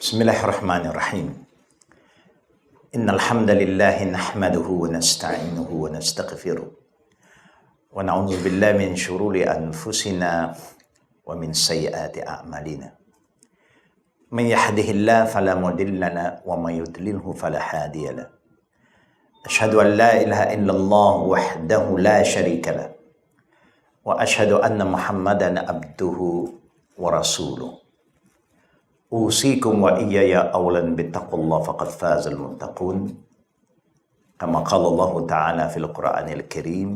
بسم الله الرحمن الرحيم إن الحمد لله نحمده ونستعينه ونستغفره ونعوذ بالله من شرور أنفسنا ومن سيئات أعمالنا من يهده الله فلا مضل له ومن يضلله فلا هادي له أشهد أن لا إله إلا الله وحده لا شريك له وأشهد أن محمدا عبده ورسوله أوصيكم وإياي أولا باتقوا الله فقد فاز المتقون كما قال الله تعالى في القرآن الكريم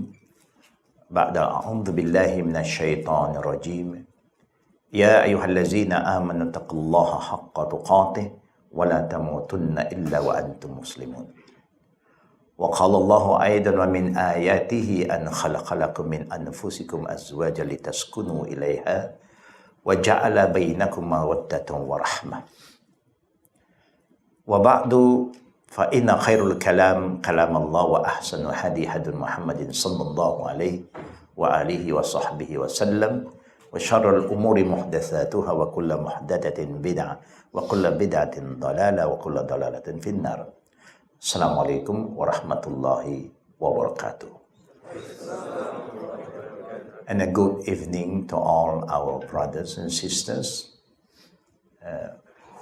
بعد أعوذ بالله من الشيطان الرجيم يا أيها الذين آمنوا اتقوا الله حق تقاته ولا تموتن إلا وأنتم مسلمون وقال الله أيضا ومن آياته أن خلق لكم من أنفسكم أزواجا لتسكنوا إليها وجعل بينكم مودة ورحمة وبعد فإن خير الكلام كلام الله وأحسن الهدي هدي محمد صلى الله عليه وآله وصحبه وسلم وشر الأمور محدثاتها وكل محدثة بدعة وكل بدعة ضلالة وكل ضلالة في النار. السلام عليكم ورحمة الله وبركاته. And a good evening to all our brothers and sisters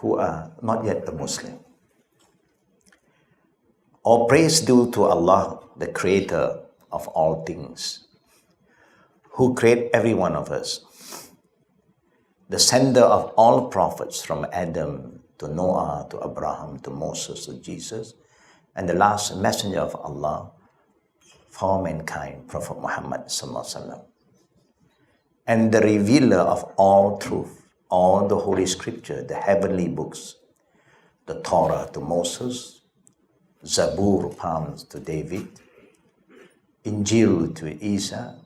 who are not yet a Muslim. All praise due to Allah, the creator of all things, who created every one of us, the sender of all prophets from Adam to Noah to Abraham to Moses to Jesus, and the last messenger of Allah for mankind, Prophet Muhammad sallallahu alaihi wasallam, and the revealer of all truth, all the Holy Scripture, the heavenly books, the Torah to Moses, Zabur, Psalms to David, Injil to Isa,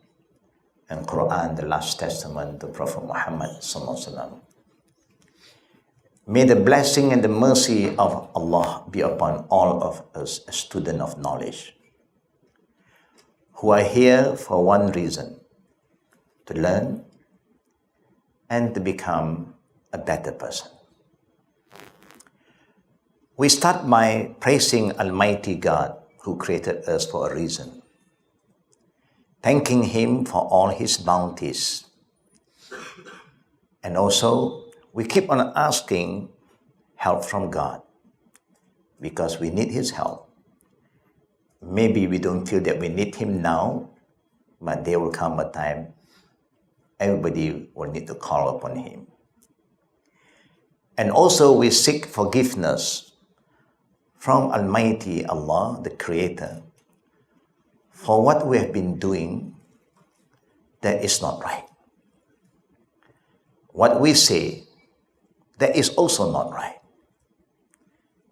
and Quran, the last testament to Prophet Muhammad sallallahu alaihi wasallam. May the blessing and the mercy of Allah be upon all of us, a student of knowledge, who are here for one reason, to learn and to become a better person. We start by praising Almighty God who created us for a reason, thanking Him for all His bounties. And also, we keep on asking help from God because we need His help. Maybe we don't feel that we need Him now, but there will come a time everybody will need to call upon Him. And also we seek forgiveness from Almighty Allah, the Creator, for what we have been doing that is not right. What we say that is also not right.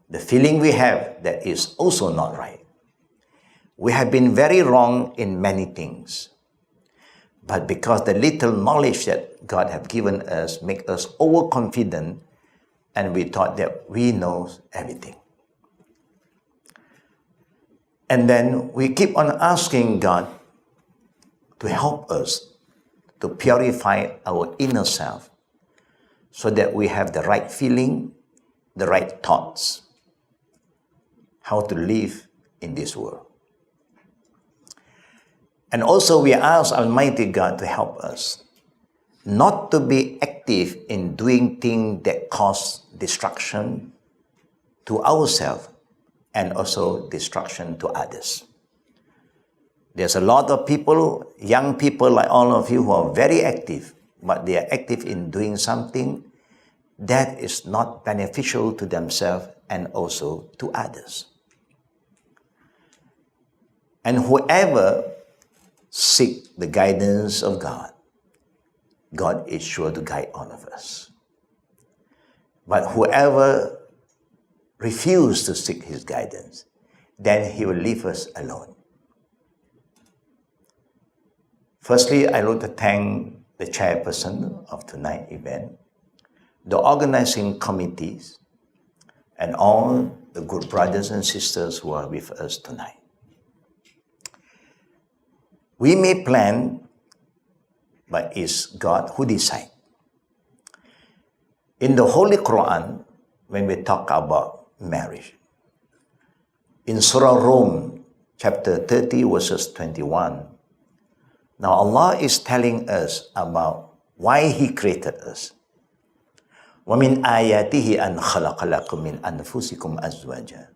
The feeling we have that is also not right. We have been very wrong in many things. But because the little knowledge that God has given us make us overconfident, and we thought that we know everything. And then we keep on asking God to help us to purify our inner self so that we have the right feeling, the right thoughts, how to live in this world. And also we ask Almighty God to help us not to be active in doing things that cause destruction to ourselves and also destruction to others. There's a lot of people, young people like all of you, who are very active, but they are active in doing something that is not beneficial to themselves and also to others. And whoever seek the guidance of God, God is sure to guide all of us. But whoever refuses to seek His guidance, then He will leave us alone. Firstly, I want to thank the chairperson of tonight's event, the organizing committees, and all the good brothers and sisters who are with us tonight. We may plan, but it's God who decides. In the Holy Quran, when we talk about marriage. In Surah Rum, chapter 30, verses 21, now Allah is telling us about why He created us. وَمِنْ آيَاتِهِ أَنْ خَلَقَ لَكُم مِّنْ أَنفُسِكُمْ أَزْوَاجًا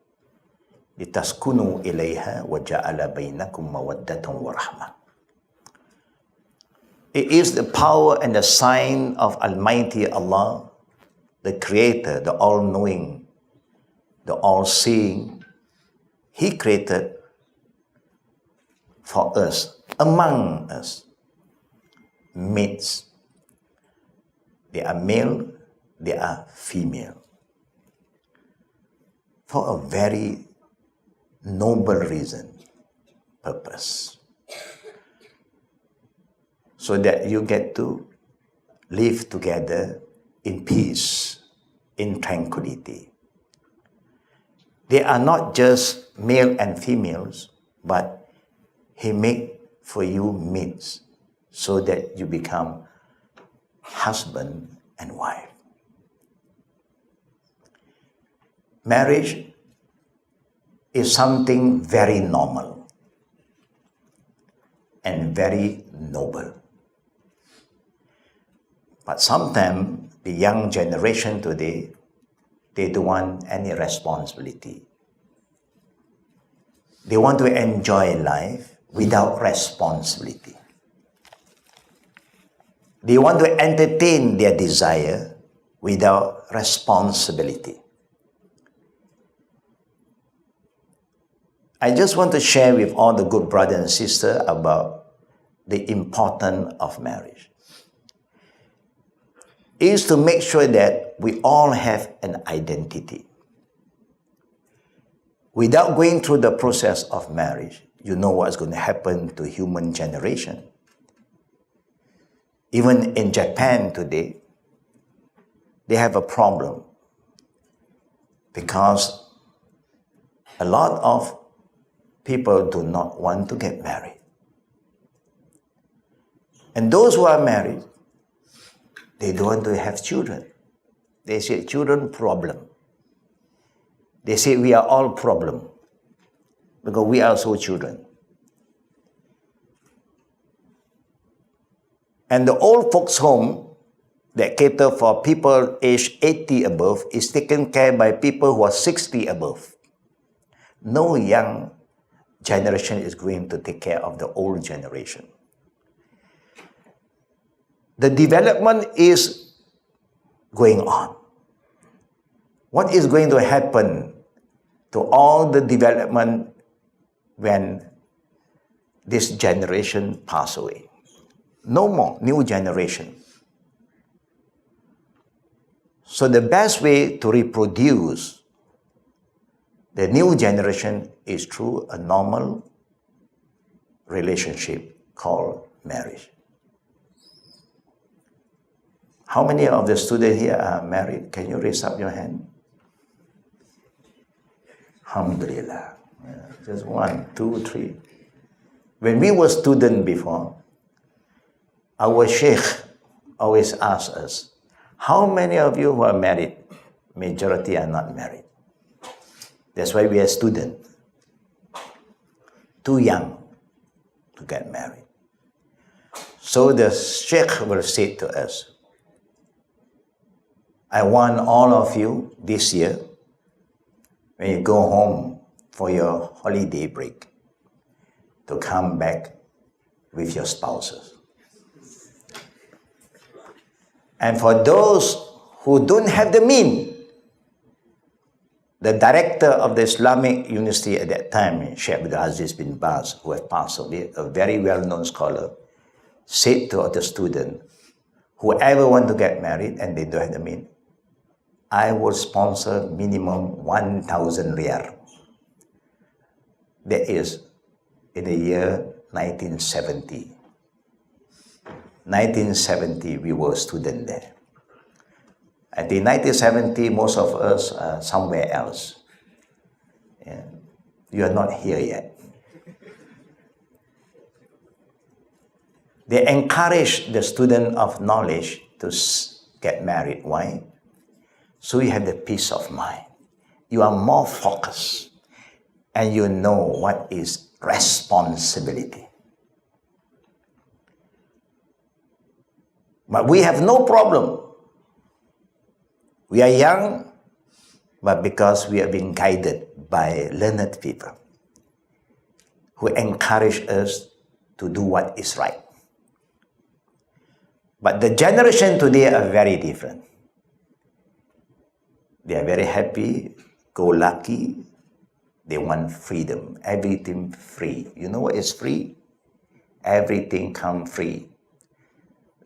لِتَسْكُنُوا إِلَيْهَا وَجَعَلَ بَيْنَكُم مَّوَدَّةً وَرَحْمَةً. It is the power and the sign of Almighty Allah, the Creator, the All-Knowing, the All-Seeing. He created for us, among us, mates. They are male, they are female. For a very noble reason, purpose. So that you get to live together in peace, in tranquility. They are not just male and females, but He made for you mates so that you become husband and wife. Marriage is something very normal and very noble. But sometimes the young generation today, they don't want any responsibility. They want to enjoy life without responsibility. They want to entertain their desire without responsibility. I just want to share with all the good brothers and sisters about the importance of marriage. It is to make sure that we all have an identity. Without going through the process of marriage, you know what's going to happen to human generation. Even in Japan today, they have a problem because a lot of people do not want to get married. And those who are married, they don't want to have children. They say children problem. They say we are all problem because we are also children. And the old folks home that cater for people aged 80 above is taken care by people who are 60 above. No young generation is going to take care of the old generation. The development is going on. What is going to happen to all the development when this generation pass away? No more new generation. So the best way to reproduce the new generation is through a normal relationship called marriage. How many of the students here are married? Can you raise up your hand? Alhamdulillah. Just 1, 2, 3. When we were students before, our sheikh always asked us, how many of you who are married? Majority are not married. That's why we are students. Too young to get married. So the sheikh will say to us, I want all of you this year, when you go home for your holiday break, to come back with your spouses. And for those who don't have the means, the director of the Islamic University at that time, Sheikh Abdul Aziz bin Baz, who had passed away, a very well-known scholar, said to the student, whoever want to get married and they don't have the means, I will sponsor minimum 1,000 riyal. That is in the year 1970. 1970, we were students there. I think 1970, most of us are somewhere else. Yeah. You are not here yet. They encourage the student of knowledge to get married. Why? So you have the peace of mind. You are more focused. And you know what is responsibility. But we have no problem. We are young, but because we have been guided by learned people who encourage us to do what is right. But the generation today are very different. They are very happy, go lucky. They want freedom, everything free. You know what is free? Everything come free.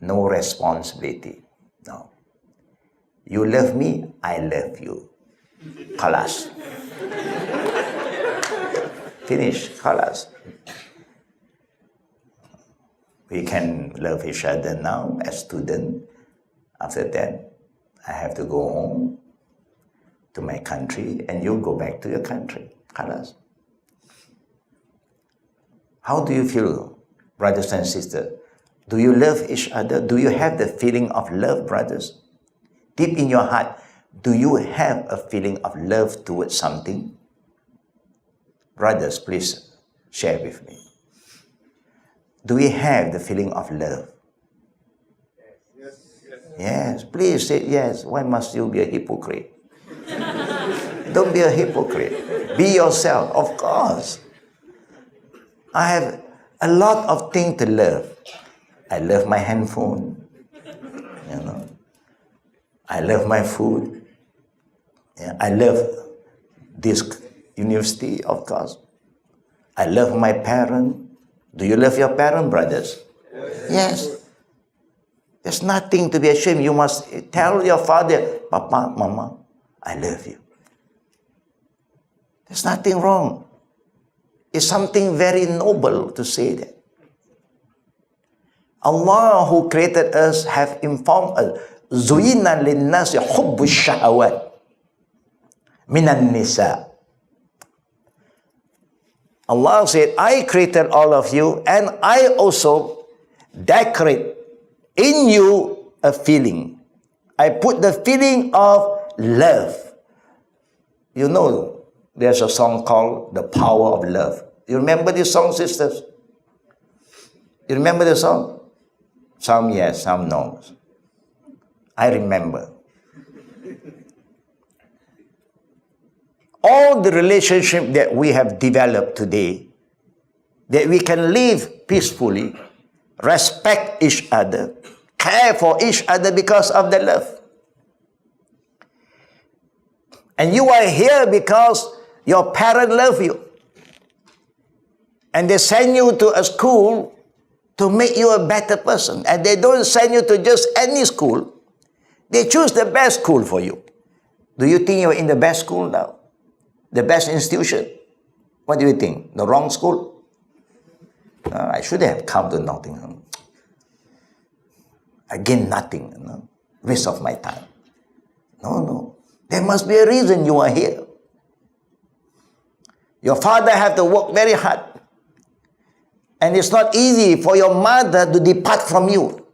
No responsibility. No. You love me, I love you. Khalas. Finish. Khalas. We can love each other now as students. After that, I have to go home to my country and you go back to your country. Khalas. How do you feel, brothers and sisters? Do you love each other? Do you have the feeling of love, brothers? Deep in your heart, do you have a feeling of love towards something? Brothers, please share with me. Do we have the feeling of love? Yes, please say yes. Why must you be a hypocrite? Don't be a hypocrite. Be yourself, of course. I have a lot of things to love. I love my handphone, you know. I love my food. Yeah, I love this university, of course. I love my parents. Do you love your parents, brothers? Yes. There's nothing to be ashamed. You must tell your father, Papa, Mama, I love you. There's nothing wrong. It's something very noble to say that. Allah who created us have informed us, Zuyina linnasi hubbu shahawat minan nisa. Allah said, I created all of you and I also decorate in you a feeling. I put the feeling of love. You know, there's a song called The Power of Love. You remember this song, sisters? You remember the song? Some yes, some no. I remember. All the relationship that we have developed today, that we can live peacefully, respect each other, care for each other because of the love. And you are here because your parents love you. And they send you to a school to make you a better person. And they don't send you to just any school. They choose the best school for you. Do you think you're in the best school now? The best institution? What do you think? The wrong school? I should have come to Nottingham. I gain nothing, you know? Waste of my time. No. There must be a reason you are here. Your father had to work very hard. And it's not easy for your mother to depart from you.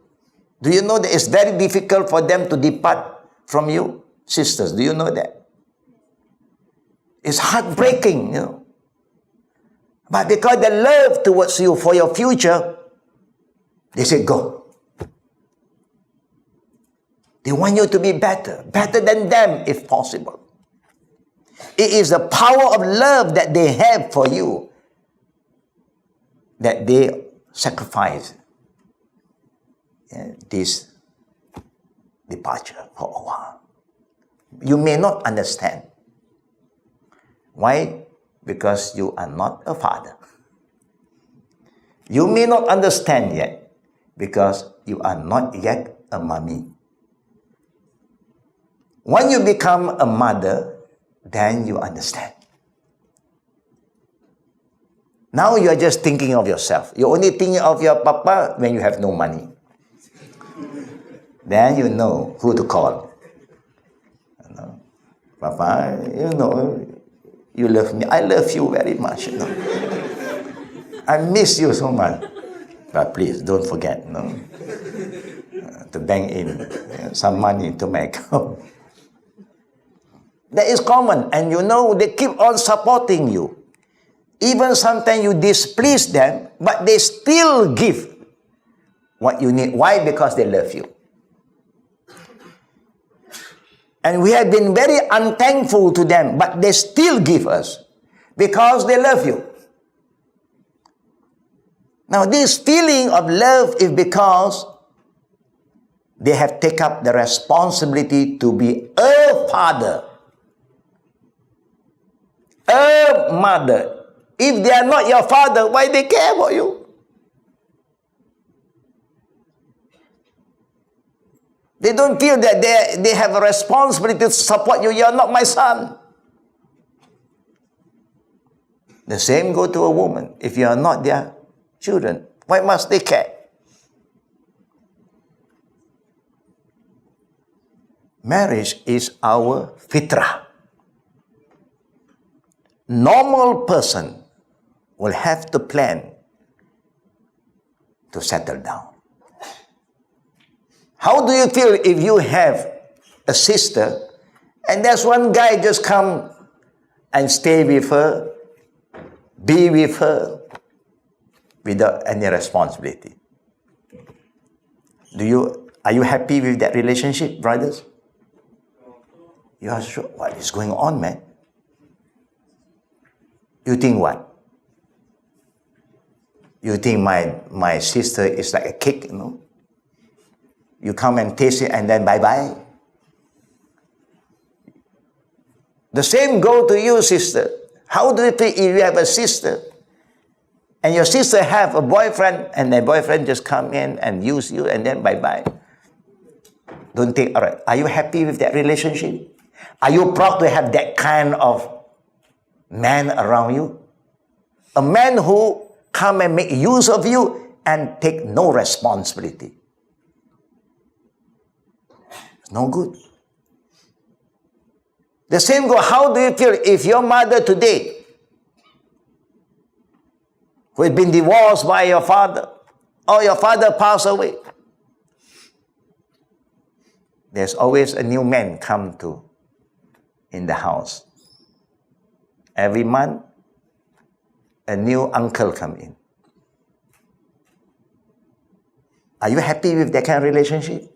Do you know that it's very difficult for them to depart from you? Sisters, do you know that? It's heartbreaking, you know. But because the love towards you for your future, they say, go. They want you to be better than them if possible. It is the power of love that they have for you that they sacrifice this departure for a while. You may not understand. Why? Because you are not a father. You may not understand yet because you are not yet a mommy. When you become a mother, then you understand. Now you are just thinking of yourself. You're only thinking of your papa when you have no money. Then you know who to call. You know, Papa, you know, you love me. I love you very much. You know. I miss you so much. But please don't forget, you know, to bank in some money to my account. That is common. And you know, they keep on supporting you. Even sometimes you displease them, but they still give what you need. Why? Because they love you. And we have been very unthankful to them, but they still give us because they love you. Now, this feeling of love is because they have taken up the responsibility to be a father, a mother. If they are not your father, why they care about you? They don't feel that they have a responsibility to support you. You are not my son. The same go to a woman. If you are not their children, why must they care? Marriage is our fitrah. Normal person will have to plan to settle down. How do you feel if you have a sister and there's one guy just come and stay with her, be with her without any responsibility? Are you happy with that relationship, brothers? You are sure? What is going on, man? You think what? You think my sister is like a cake, you know? You come and taste it and then bye-bye. The same go to you, sister. How do you feel if you have a sister and your sister have a boyfriend and the boyfriend just come in and use you and then bye-bye? Don't think, all right, are you happy with that relationship? Are you proud to have that kind of man around you? A man who come and make use of you and take no responsibility. It's no good. The same go, how do you feel if your mother today, who has been divorced by your father, or your father passed away, there's always a new man come to in the house. Every month, a new uncle come in. Are you happy with that kind of relationship?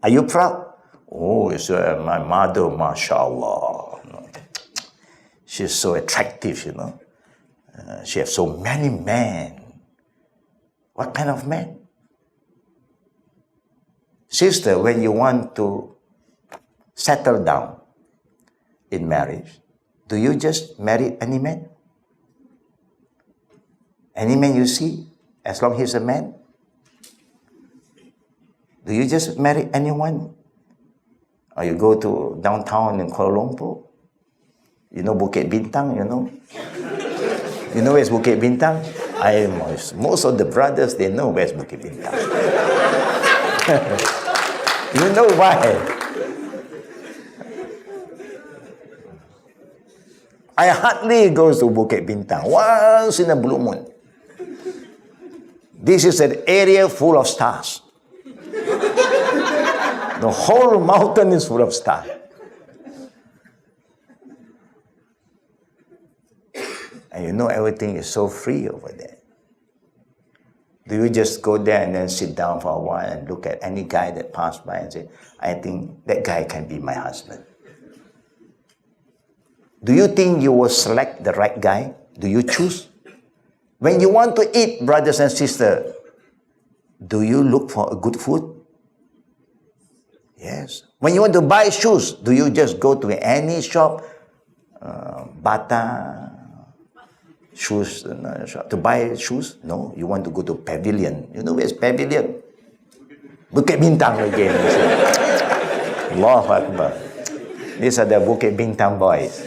Are you proud? Oh, it's my mother, mashallah. She's so attractive, you know. She has so many men. What kind of man? Sister, when you want to settle down in marriage, do you just marry any man? Any man you see, as long as he's a man? Do you just marry anyone? Or you go to downtown in Kuala Lumpur? You know Bukit Bintang, you know? You know where's Bukit Bintang? Most of the brothers, they know where's Bukit Bintang. You know why? I hardly go to Bukit Bintang once in a blue moon. This is an area full of stars. The whole mountain is full of stars. And you know everything is so free over there. Do you just go there and then sit down for a while and look at any guy that passed by and say, I think that guy can be my husband? Do you think you will select the right guy? Do you choose? When you want to eat, brothers and sisters, do you look for a good food? Yes. When you want to buy shoes, do you just go to any shop, Bata shoes shop, to buy shoes? No, you want to go to Pavilion. You know where's Pavilion? Bukit Bintang again. Allahu Akbar. These are the Bukit Bintang boys.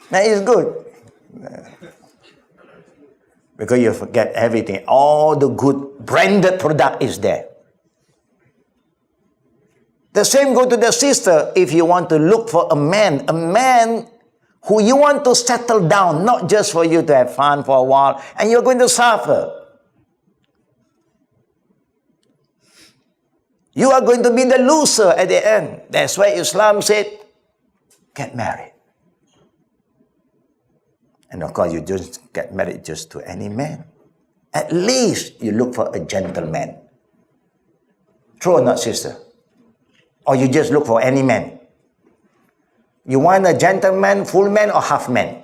That is good. Because you forget everything. All the good branded product is there. The same go to the sister if you want to look for a man who you want to settle down, not just for you to have fun for a while, and you're going to suffer. You are going to be the loser at the end. That's why Islam said, get married. And of course, you just get married just to any man. At least you look for a gentleman. True or not, sister? Or you just look for any man? You want a gentleman, full man, or half man?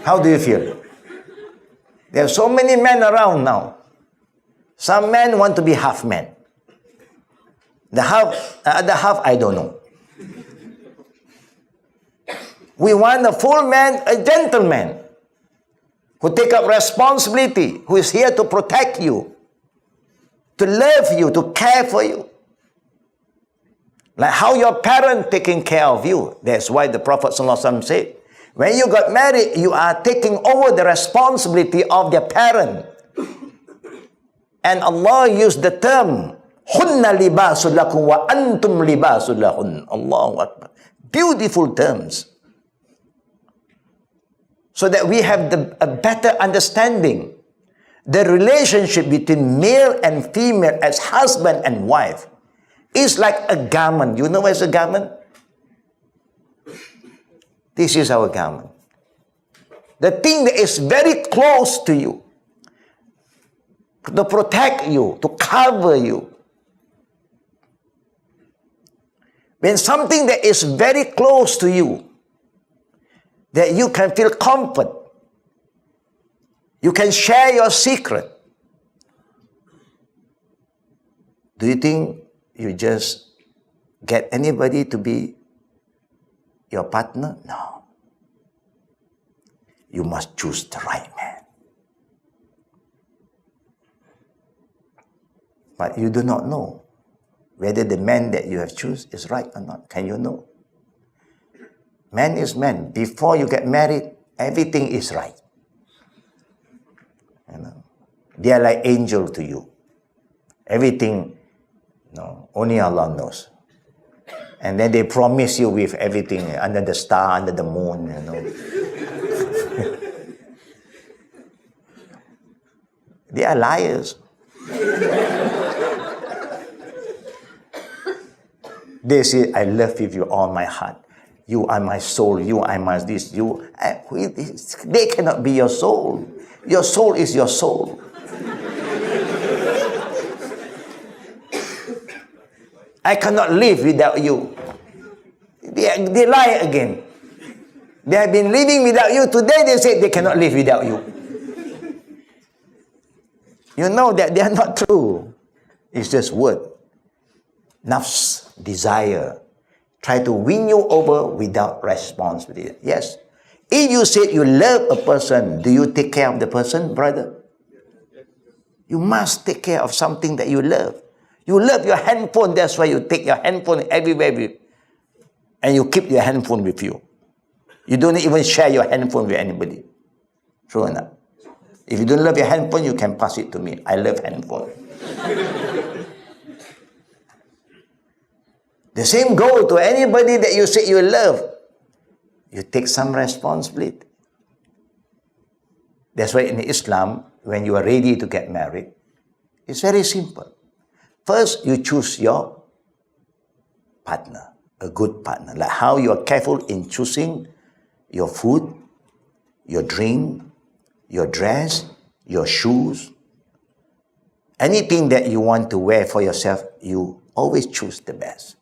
How do you feel? There are so many men around now. Some men want to be half men. The other half, I don't know. We want a full man, a gentleman, who take up responsibility, who is here to protect you, to love you, to care for you. Like how your parent taking care of you. That's why the Prophet ﷺ said, when you got married, you are taking over the responsibility of their parent. And Allah used the term, Hunna libasul lakum wa antum libasul lahun. Allahu Akbar. Beautiful terms. So that we have a better understanding. The relationship between male and female as husband and wife is like a garment. You know what's a garment? This is our garment. The thing that is very close to you, to protect you, to cover you. When something that is very close to you, that you can feel comfort, you can share your secret. Do you think you just get anybody to be your partner? No. You must choose the right man. But you do not know whether the man that you have chosen is right or not. Can you know? Man is man. Before you get married, everything is right. You know, they are like angel to you. Everything, no, only Allah knows. And then they promise you with everything under the star, under the moon, you know. They are liars. They say, I love you with all my heart. You are my soul. You are my this. They cannot be your soul. Your soul is your soul. I cannot live without you. They lie again. They have been living without you. Today they say they cannot live without you. You know that they are not true. It's just word. Nafs, desire. Try to win you over without responsibility. Yes. If you say you love a person, do you take care of the person, brother? You must take care of something that you love. You love your handphone, that's why you take your handphone everywhere and you keep your handphone with you. You don't even share your handphone with anybody. True or not? If you don't love your handphone, you can pass it to me. I love handphone. The same goes to anybody that you say you love. You take some responsibility. That's why in Islam, when you are ready to get married, it's very simple. First, you choose your partner, a good partner. Like how you are careful in choosing your food, your drink, your dress, your shoes. Anything that you want to wear for yourself, you always choose the best.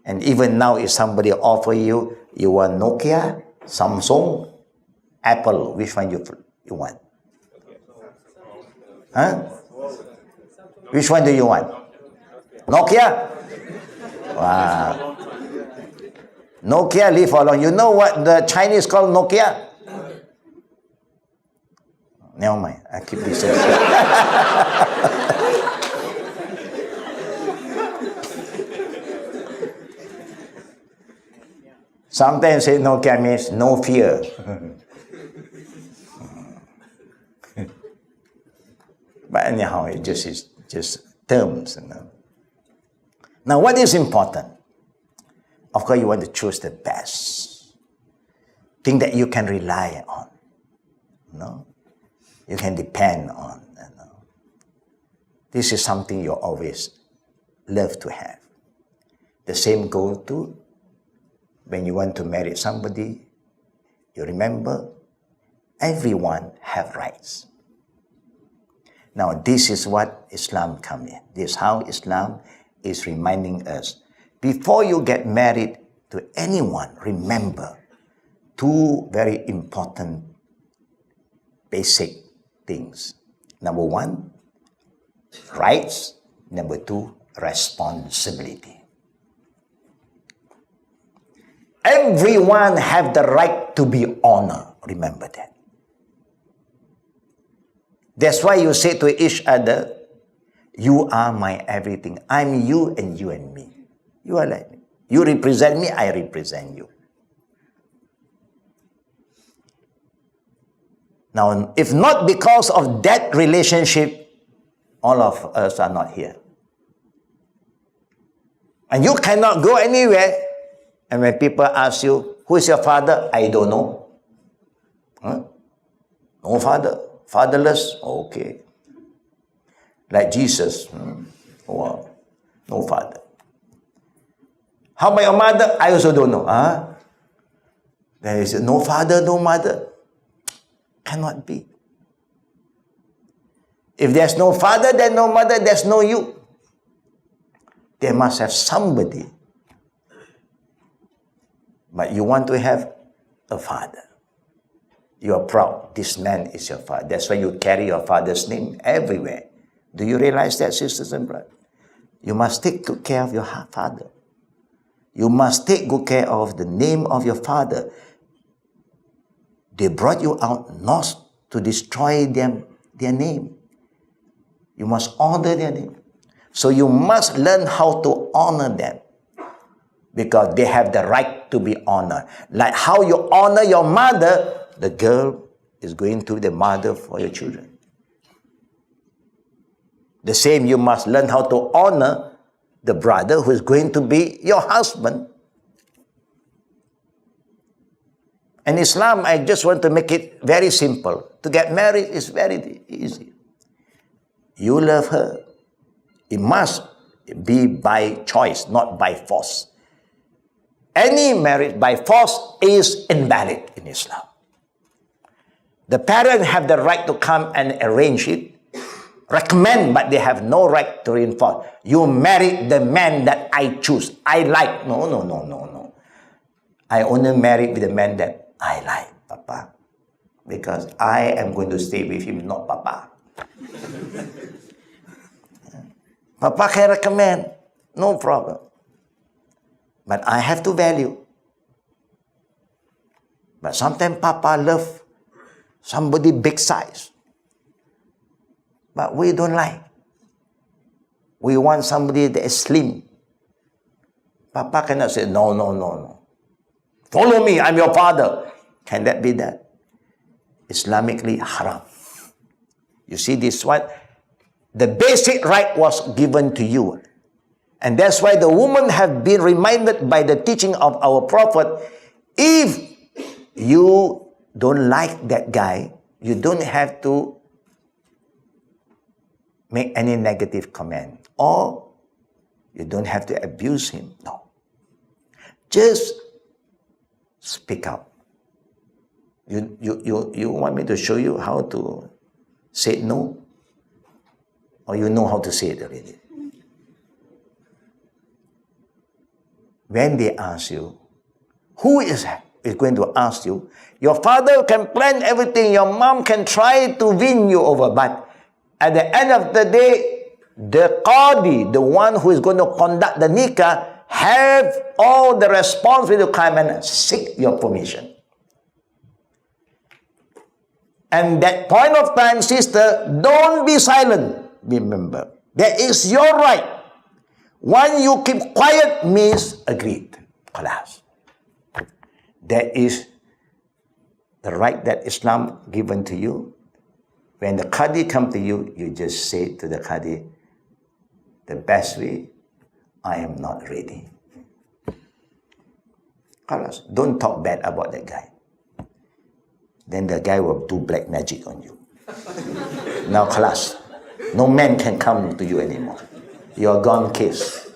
And even now, if somebody offer you, you want Nokia, Samsung, Apple, which one you want? Huh? Which one do you want? Nokia? Wow. Nokia, live for long. You know what the Chinese call Nokia? Never mind, I keep this. Sometimes say Nokia means no fear. But anyhow, it is just terms. You know. Now, what is important? Of course, you want to choose the best. Thing that you can rely on. You know? You can depend on. You know? This is something you always love to have. The same goes to when you want to marry somebody. You remember, everyone have rights. Now, this is what Islam comes in. This is how Islam is reminding us. Before you get married to anyone, remember two very important basic things. Number one, rights. Number two, responsibility. Everyone have the right to be honored. Remember that. That's why you say to each other, you are my everything. I'm you and you and me. You are like me. You represent me, I represent you. Now, if not because of that relationship, all of us are not here. And you cannot go anywhere. And when people ask you, who is your father? I don't know. Huh? No father. Fatherless? Okay. Like Jesus. Wow. No father. How about your mother? I also don't know. Huh? Then he said, no father, no mother. Cannot be. If there's no father, there's no mother, there's no you. There must have somebody. But you want to have a father. You are proud. This man is your father. That's why you carry your father's name everywhere. Do you realize that, sisters and brothers? You must take good care of your father. You must take good care of the name of your father. They brought you out not to destroy their name. You must honor their name. So you must learn how to honor them. Because they have the right to be honored. Like how you honor your mother, the girl is going to be the mother for your children. The same, you must learn how to honor the brother who is going to be your husband. And Islam, I just want to make it very simple. To get married is very easy. You love her. It must be by choice, not by force. Any marriage by force is invalid in Islam. The parents have the right to come and arrange it, recommend, but they have no right to reinforce. You marry the man that I choose, I like. No. I only marry with the man that I like, Papa. Because I am going to stay with him, not Papa. Papa can recommend, no problem. But I have to value. But sometimes Papa love somebody big size. But we don't like. We want somebody that is slim. Papa cannot say, no. Follow me, I'm your father. Can that be that? Islamically haram. You see this one? The basic right was given to you. And that's why the women have been reminded by the teaching of our Prophet, if you don't like that guy, you don't have to make any negative comment. Or you don't have to abuse him. No. Just speak up. You want me to show you how to say no? Or you know how to say it already? When they ask you, who is going to ask you? Your father can plan everything. Your mom can try to win you over. But at the end of the day, the qadi, the one who is going to conduct the nikah, have all the responsibility to come and seek your permission. And that point of time, sister, don't be silent. Remember, that is your right. When you keep quiet means agreed. Khalas. That is the right that Islam given to you. When the Qadi come to you, you just say to the Qadi, the best way, I am not ready. Khalas. Don't talk bad about that guy. Then the guy will do black magic on you. Now khalas. No man can come to you anymore. You're gone case.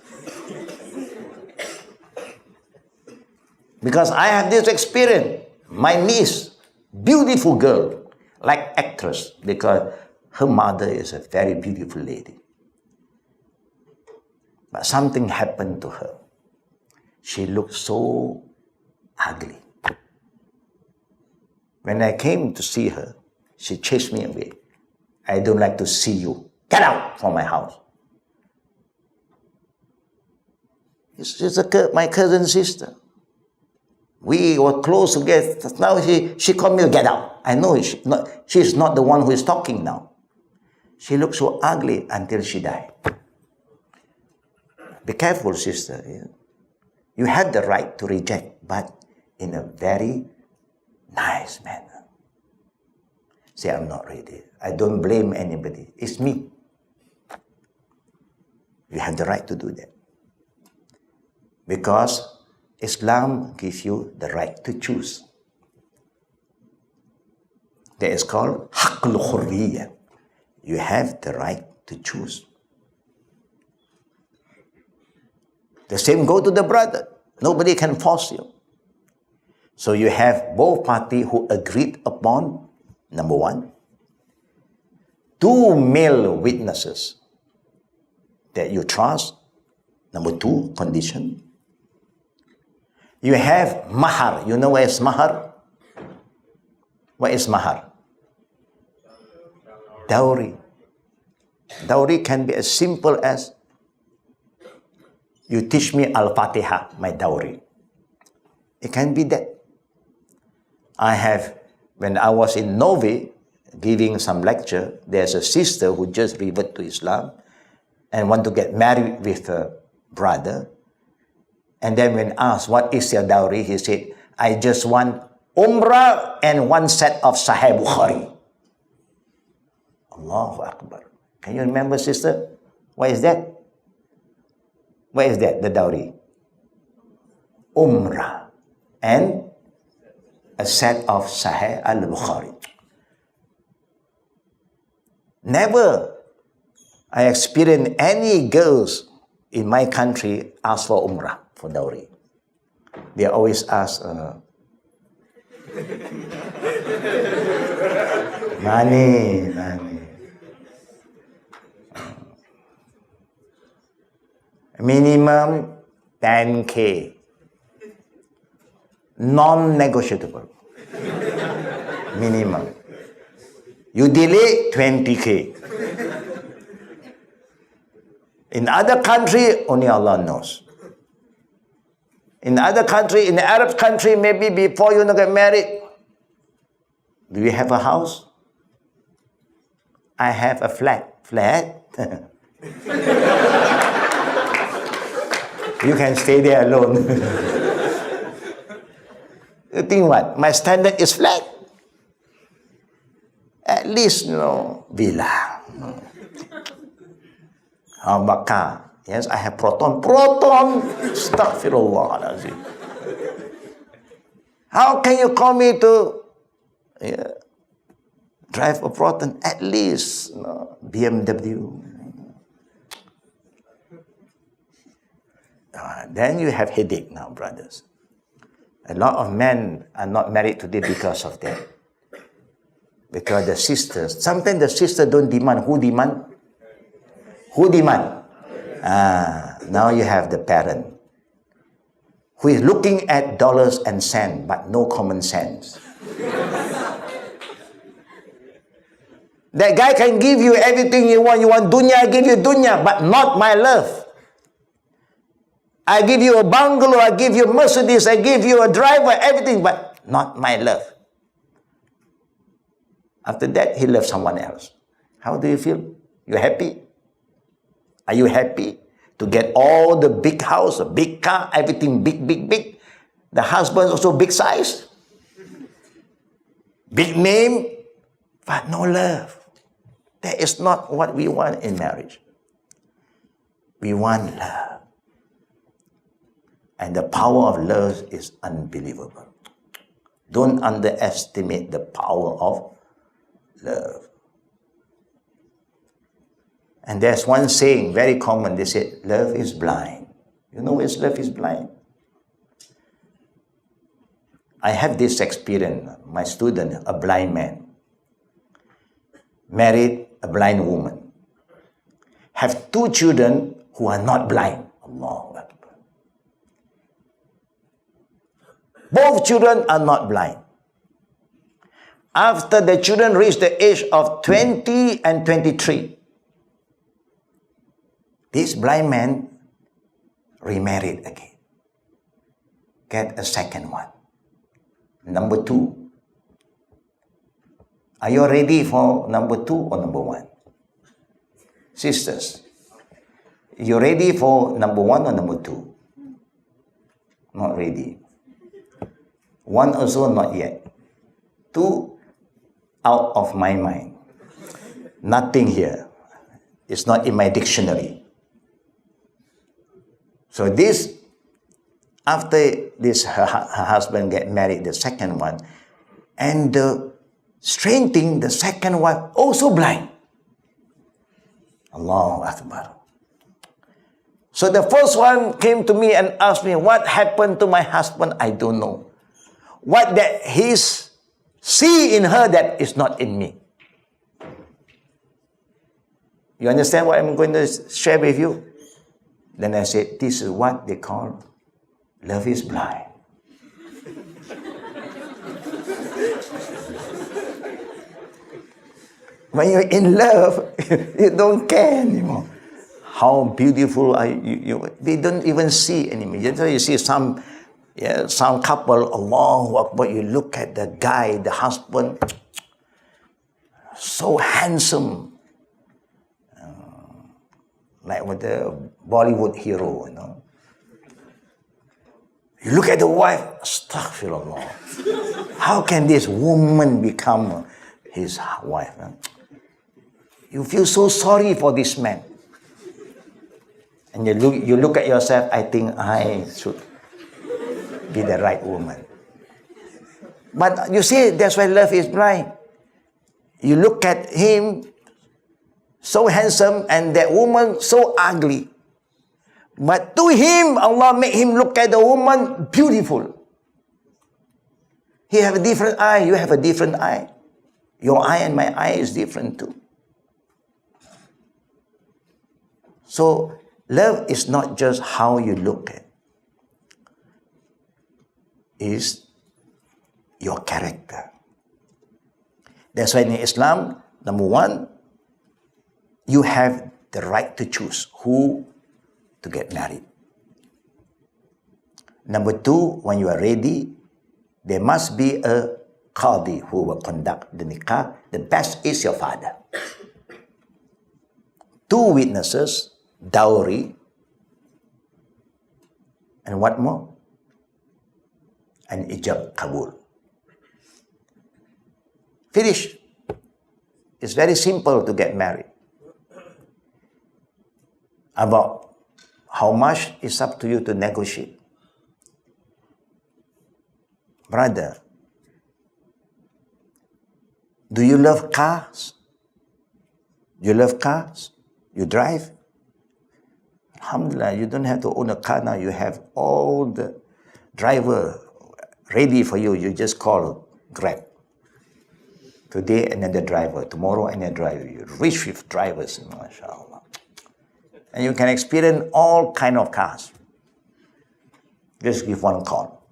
Because I have this experience. My niece, beautiful girl, like actress, because her mother is a very beautiful lady. But something happened to her. She looked so ugly. When I came to see her, she chased me away. I don't like to see you. Get out from my house. She's my cousin's sister. We were close together. Now she called me to get out. I know she's not the one who is talking now. She looked so ugly until she died. Be careful, sister. You have the right to reject, but in a very nice manner. Say, I'm not ready. I don't blame anybody. It's me. You have the right to do that. Because Islam gives you the right to choose. That is called Haqqul Khurriyya. You have the right to choose. The same go to the brother. Nobody can force you. So you have both parties who agreed upon, number one, 2 male witnesses that you trust. Number 2, condition. You have mahar. You know what is mahar? What is mahar? Dowry. Dowry can be as simple as you teach me Al-Fatiha, my dowry. It can be that. When I was in Novi giving some lecture, there's a sister who just reverted to Islam and want to get married with her brother. And then when asked, what is your dowry? He said, I just want Umrah and 1 set of Sahih Bukhari. Allahu Akbar. Can you remember, sister? What is that? What is that, the dowry? Umrah and a set of Sahih al-Bukhari. Never I experienced any girls in my country ask for Umrah, for dowry. They always ask, money. Minimum 10K. Non-negotiable. Minimum. You delay 20K. In other country, only Allah knows. In other country, in the Arab country, maybe before you get married, do you have a house? I have a flat. Flat? You can stay there alone. You think what? My standard is flat? At least, villa. How about car? Yes, I have Proton. Astaghfirullah. How can you call me to drive a Proton? At least BMW. Then you have headache now, brothers. A lot of men are not married today because of that. Because the sisters, sometimes the sisters don't demand. Who demand? Who demand? Now you have the parent who is looking at dollars and cents, but no common sense. That guy can give you everything you want. You want dunya, I give you dunya, but not my love. I give you a bungalow, I give you a Mercedes, I give you a driver, everything, but not my love. After that, he loves someone else. How do you feel? You happy? Are you happy to get all the big house, a big car, everything big? The husband also big size, big name, but no love. That is not what we want in marriage. We want love. And the power of love is unbelievable. Don't underestimate the power of love. And there's one saying, very common, they say, love is blind. You know what love is blind? I have this experience. My student, a blind man, married a blind woman, have 2 children who are not blind. Allahu Akbar. Both children are not blind. After the children reach the age of 20 and 23, this blind man remarried again. Get a second one. Number 2. Are you ready for number 2 or number 1? Sisters, you ready for number 1 or number 2? Not ready. 1 also not yet. 2 out of my mind. Nothing here. It's not in my dictionary. So this, after this, her husband get married, the second one, and the strange thing, the second wife also blind. Allahu Akbar. So the first one came to me and asked me, what happened to my husband? I don't know. What that he's see in her that is not in me. You understand what I'm going to share with you? Then I said, this is what they call love is blind. When you're in love, you don't care anymore. How beautiful are you? They don't even see anymore. You see some couple, Allahu Akbar, you look at the guy, the husband, so handsome. Like with the Bollywood hero, you know. You look at the wife, astaghfirullah. How can this woman become his wife? Huh? You feel so sorry for this man. And you look at yourself, I think I should be the right woman. But you see, that's why love is blind. You look at him, so handsome, and that woman so ugly. But to him, Allah made him look at the woman beautiful. He have a different eye, you have a different eye. Your eye and my eye is different too. So, love is not just how you look at. It's your character. That's why in Islam, number 1, you have the right to choose who to get married. Number 2, when you are ready, there must be a qadi who will conduct the nikah. The best is your father. 2 witnesses, dowry, and what more? An ijab qabul. Finish. It's very simple to get married. About how much is up to you to negotiate. Brother, do you love cars? You love cars? You drive? Alhamdulillah, you don't have to own a car now. You have all the driver ready for you. You just call Grab. Today, another driver. Tomorrow, another driver. You're rich with drivers, mashallah. And you can experience all kind of cars. Just give one call.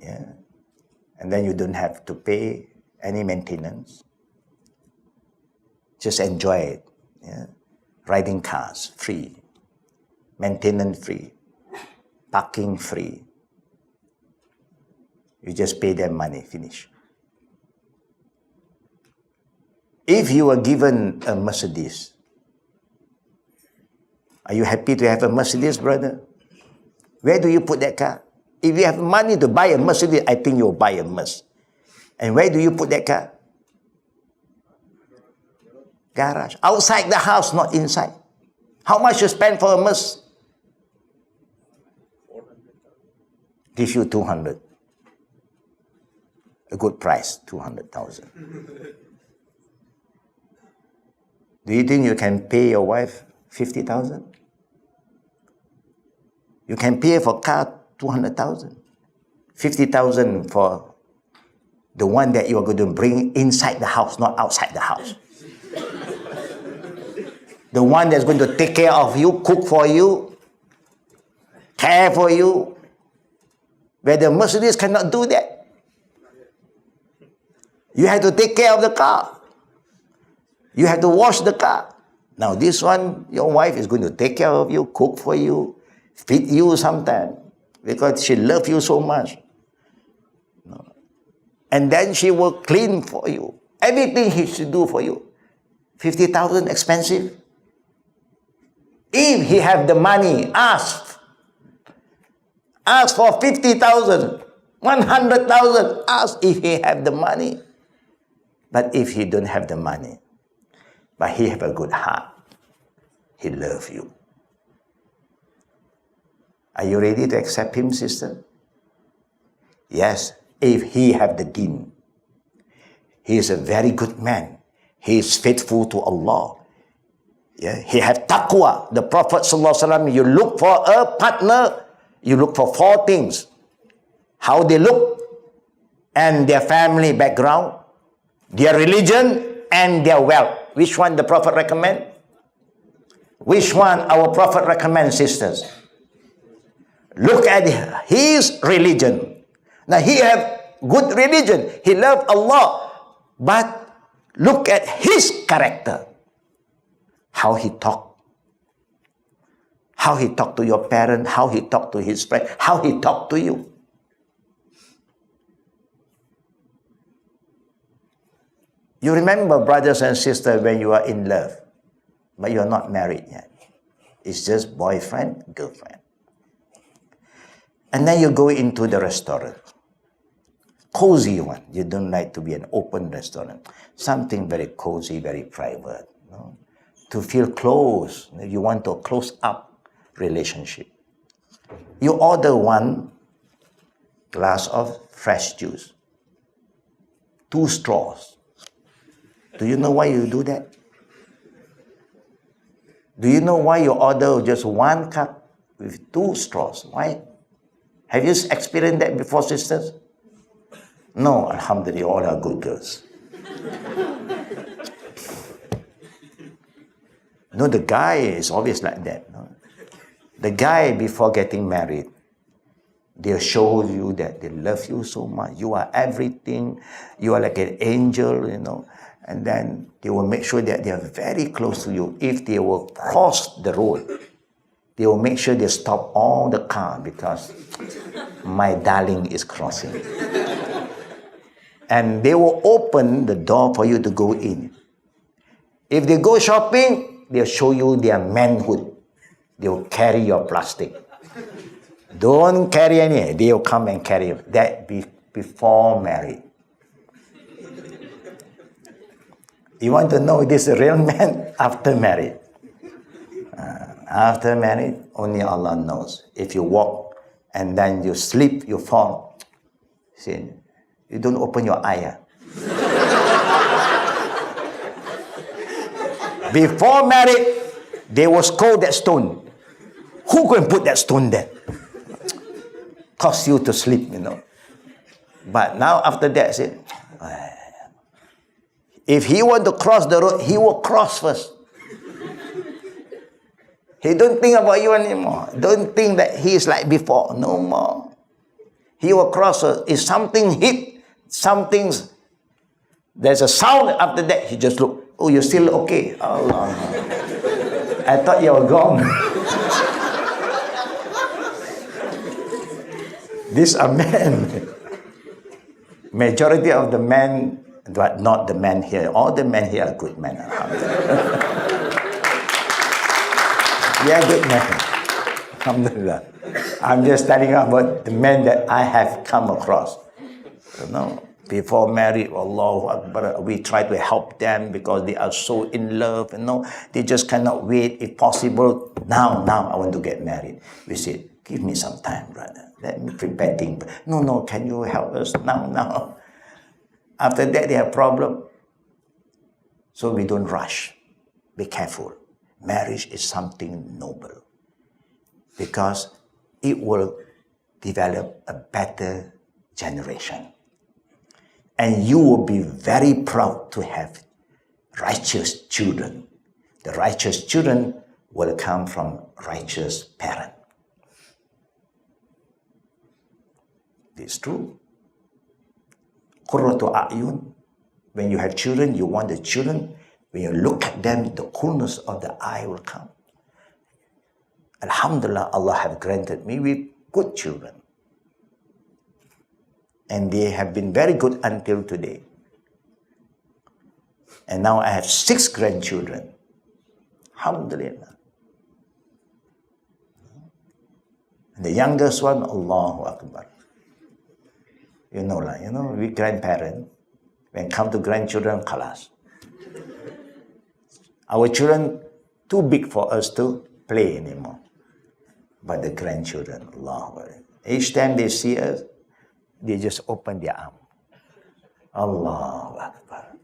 Yeah. And then you don't have to pay any maintenance. Just enjoy it. Yeah. Riding cars, free. Maintenance free. Parking free. You just pay them money, finish. If you were given a Mercedes, are you happy to have a Mercedes, brother? Where do you put that car? If you have money to buy a Mercedes, I think you'll buy a Mercedes. And where do you put that car? Garage. Outside the house, not inside. How much you spend for a Mercedes? Give you 200. A good price, 200,000. Do you think you can pay your wife 50,000? You can pay for car 200,000. 50,000 for the one that you are going to bring inside the house, not outside the house. The one that's going to take care of you, cook for you, care for you. Where the Mercedes cannot do that. You have to take care of the car. You have to wash the car. Now this one, your wife is going to take care of you, cook for you, feed you sometime, because she loves you so much. And then she will clean for you. Everything he should do for you. 50,000 expensive? If he have the money, ask. Ask for 50,000, 100,000. Ask if he have the money. But if he don't have the money, but he have a good heart, he love you. Are you ready to accept him, sister? Yes, if he have the deen. He is a very good man. He is faithful to Allah. Yeah, he have taqwa. The Prophet ﷺ, you look for a partner, you look for 4 things. How they look, and their family background, their religion, and their wealth. Which one the Prophet recommend? Which one our Prophet recommends, sisters? Look at his religion. Now he have good religion. He love Allah. But look at his character. How he talk. How he talk to your parent. How he talk to his friend. How he talk to you. You remember, brothers and sisters, when you are in love, but you are not married yet. It's just boyfriend, girlfriend. And then you go into the restaurant. Cozy one. You don't like to be an open restaurant. Something very cozy, very private. No? To feel close. You want a close-up relationship. You order 1 glass of fresh juice. 2 straws. Do you know why you do that? Do you know why you order just 1 cup with 2 straws? Why? Have you experienced that before, sisters? No, alhamdulillah, all are good girls. No, the guy is always like that. No? The guy, before getting married, they'll show you that they love you so much. You are everything. You are like an angel, you know. And then they will make sure that they are very close to you. If they will cross the road, they will make sure they stop all the car because my darling is crossing. And they will open the door for you to go in. If they go shopping, they'll show you their manhood. They will carry your plastic. Don't carry any. They will come and carry you. That before married. You want to know this is a real man after married. After married, only Allah knows. If you walk and then you sleep, you fall. See, you don't open your eye. Before married, they will scold that stone. Who can put that stone there? Cause you to sleep, you know. But now after that, say, if he want to cross the road, he will cross first. He don't think about you anymore. Don't think that he is like before. No more. He will cross first. If something hit, there's a sound after that, he just look. Oh, you're still okay. Allah. I thought you were gone. These are men. Majority of the men, but not the men here. All the men here are good men. Yeah, good men. Alhamdulillah. I'm just telling you about the men that I have come across. You know, before married, Allahu Akbar, we try to help them because they are so in love. You know, they just cannot wait. If possible, now I want to get married. We say, give me some time, brother. Let me prepare things. No, can you help us now? After that, they have problem. So we don't rush. be careful. Marriage is something noble because it will develop a better generation. And you will be very proud to have righteous children. The righteous children will come from righteous parents. It's true. Qurratu a'yun. When you have children, you want the children, when you look at them, the coolness of the eye will come. Alhamdulillah, Allah have granted me with good children. And they have been very good until today. And now I have 6 grandchildren. Alhamdulillah. And the youngest one, Allahu Akbar. You know, we grandparents, when come to grandchildren, khalas. Our children too big for us to play anymore. But the grandchildren, Allahu Akbar. Each time they see us, they just open their arm. Allahu Akbar.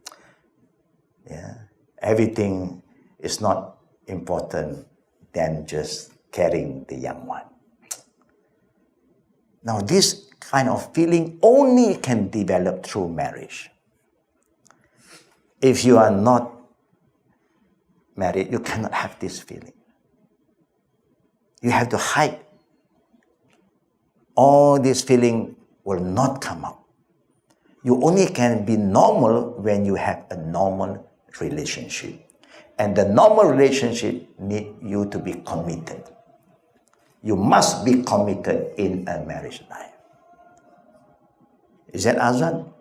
Yeah. Everything is not important than just carrying the young one. Now this kind of feeling only can develop through marriage. If you are not married, you cannot have this feeling. You have to hide. All this feeling will not come up. You only can be normal when you have a normal relationship. And the normal relationship needs you to be committed. You must be committed in a marriage life. Is that azan?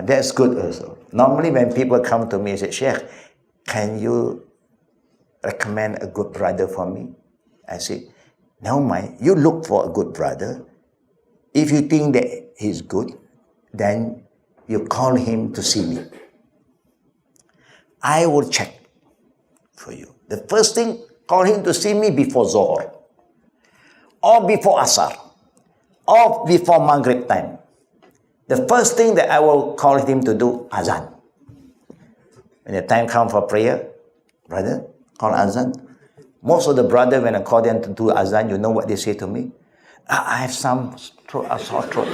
That's good also. Normally when people come to me and say, Sheikh, can you recommend a good brother for me? I say, never mind, you look for a good brother. If you think that he's good, then you call him to see me. I will check for you. The first thing, call him to see me before Zohar, or before Asar, or before Maghrib time. The first thing that I will call him to do, Azan. When the time comes for prayer, brother, call Azan. Most of the brothers, when I call them to do Azan, you know what they say to me? I have some sore throat.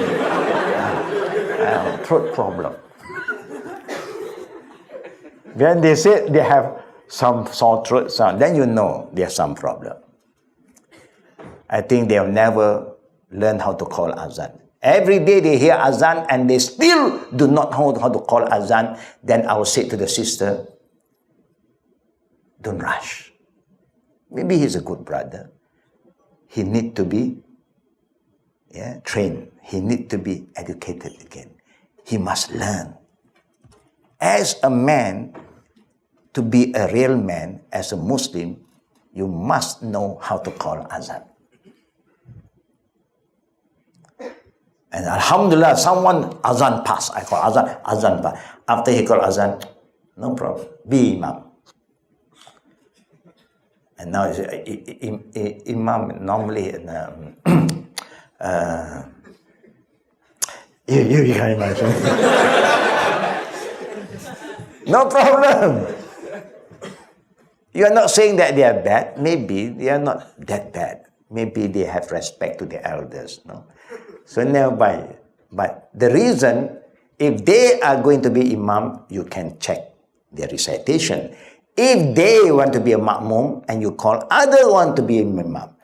Throat problem. When they say they have some sore throat, then you know there's some problem. I think they'll never learn how to call Azan. Every day they hear Azan and they still do not know how to call Azan. Then I will say to the sister, don't rush. Maybe he's a good brother. He needs to be trained. He needs to be educated again. He must learn. As a man, to be a real man, as a Muslim, you must know how to call Azan. And Alhamdulillah, someone Azan pass. I call Azan pass. After he called Azan, no problem. Be Imam. And now Imam normally you can imagine. No problem. You are not saying that they are bad. Maybe they are not that bad. Maybe they have respect to the elders. No. So nearby. But the reason, if they are going to be Imam, you can check their recitation. If they want to be a ma'mum and you call other one to be an imam,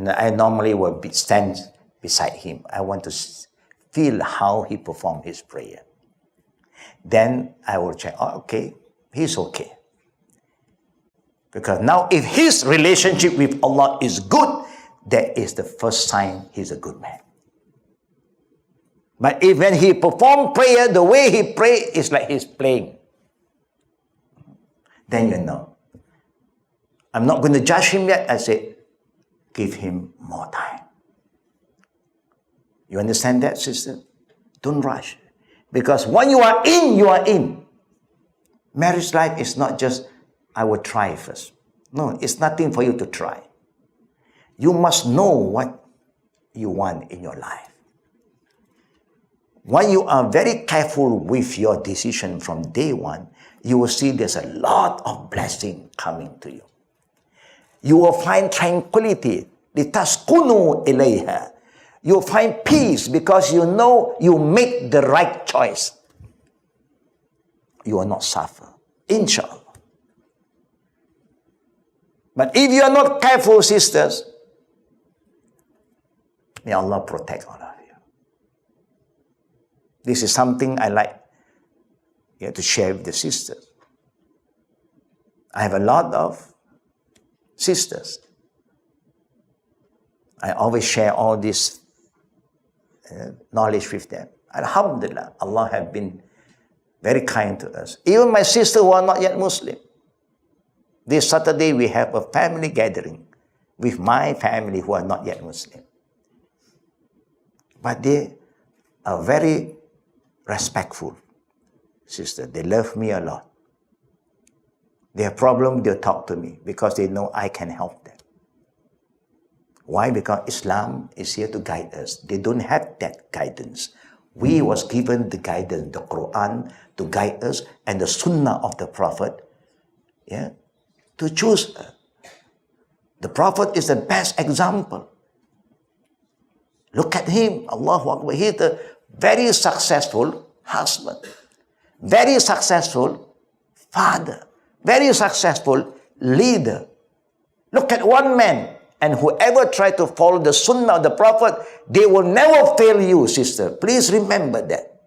I normally will stand beside him. I want to feel how he performs his prayer. Then I will check, okay, he's okay. Because now if his relationship with Allah is good, that is the first sign he's a good man. But if when he performs prayer, the way he prays is like he's playing, then you know. I'm not going to judge him yet. I say, give him more time. You understand that, sister? Don't rush. Because when you are in, you are in. Marriage life is not just, I will try first. No, it's nothing for you to try. You must know what you want in your life. when you are very careful with your decision from day one, you will see there's a lot of blessing coming to you. You will find tranquility. لِتَسْكُنُوا إِلَيْهَا. You will find peace because you know you make the right choice. You will not suffer, inshallah. But if you are not careful, sisters, may Allah protect all of you. This is something I like to share with the sisters. I have a lot of sisters. I always share all this knowledge with them. Alhamdulillah, Allah has been very kind to us. Even my sisters who are not yet Muslim. This Saturday we have a family gathering with my family who are not yet Muslim. But they are very respectful, sister. They love me a lot. They have problems, they'll talk to me because they know I can help them. Why? Because Islam is here to guide us. They don't have that guidance. We was given the guidance, the Quran, to guide us, and the sunnah of the Prophet, to choose. The Prophet is the best example. Look at him, Allahu Akbar. He's a very successful husband, very successful father, very successful leader. Look at one man, and whoever try to follow the sunnah of the Prophet, they will never fail you, sister. Please remember that.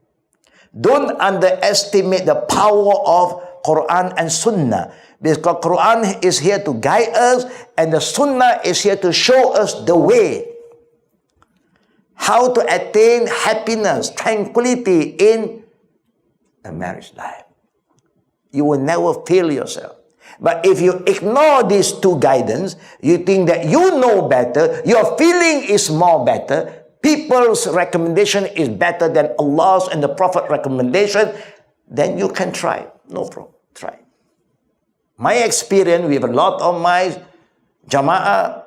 Don't underestimate the power of Quran and sunnah, because Quran is here to guide us, and the sunnah is here to show us the way. How to attain happiness, tranquility in a marriage life. You will never fail yourself. But if you ignore these two guidance, you think that you know better, your feeling is more better, people's recommendation is better than Allah's and the Prophet's recommendation, then you can try. No problem. Try. My experience with a lot of my jama'ah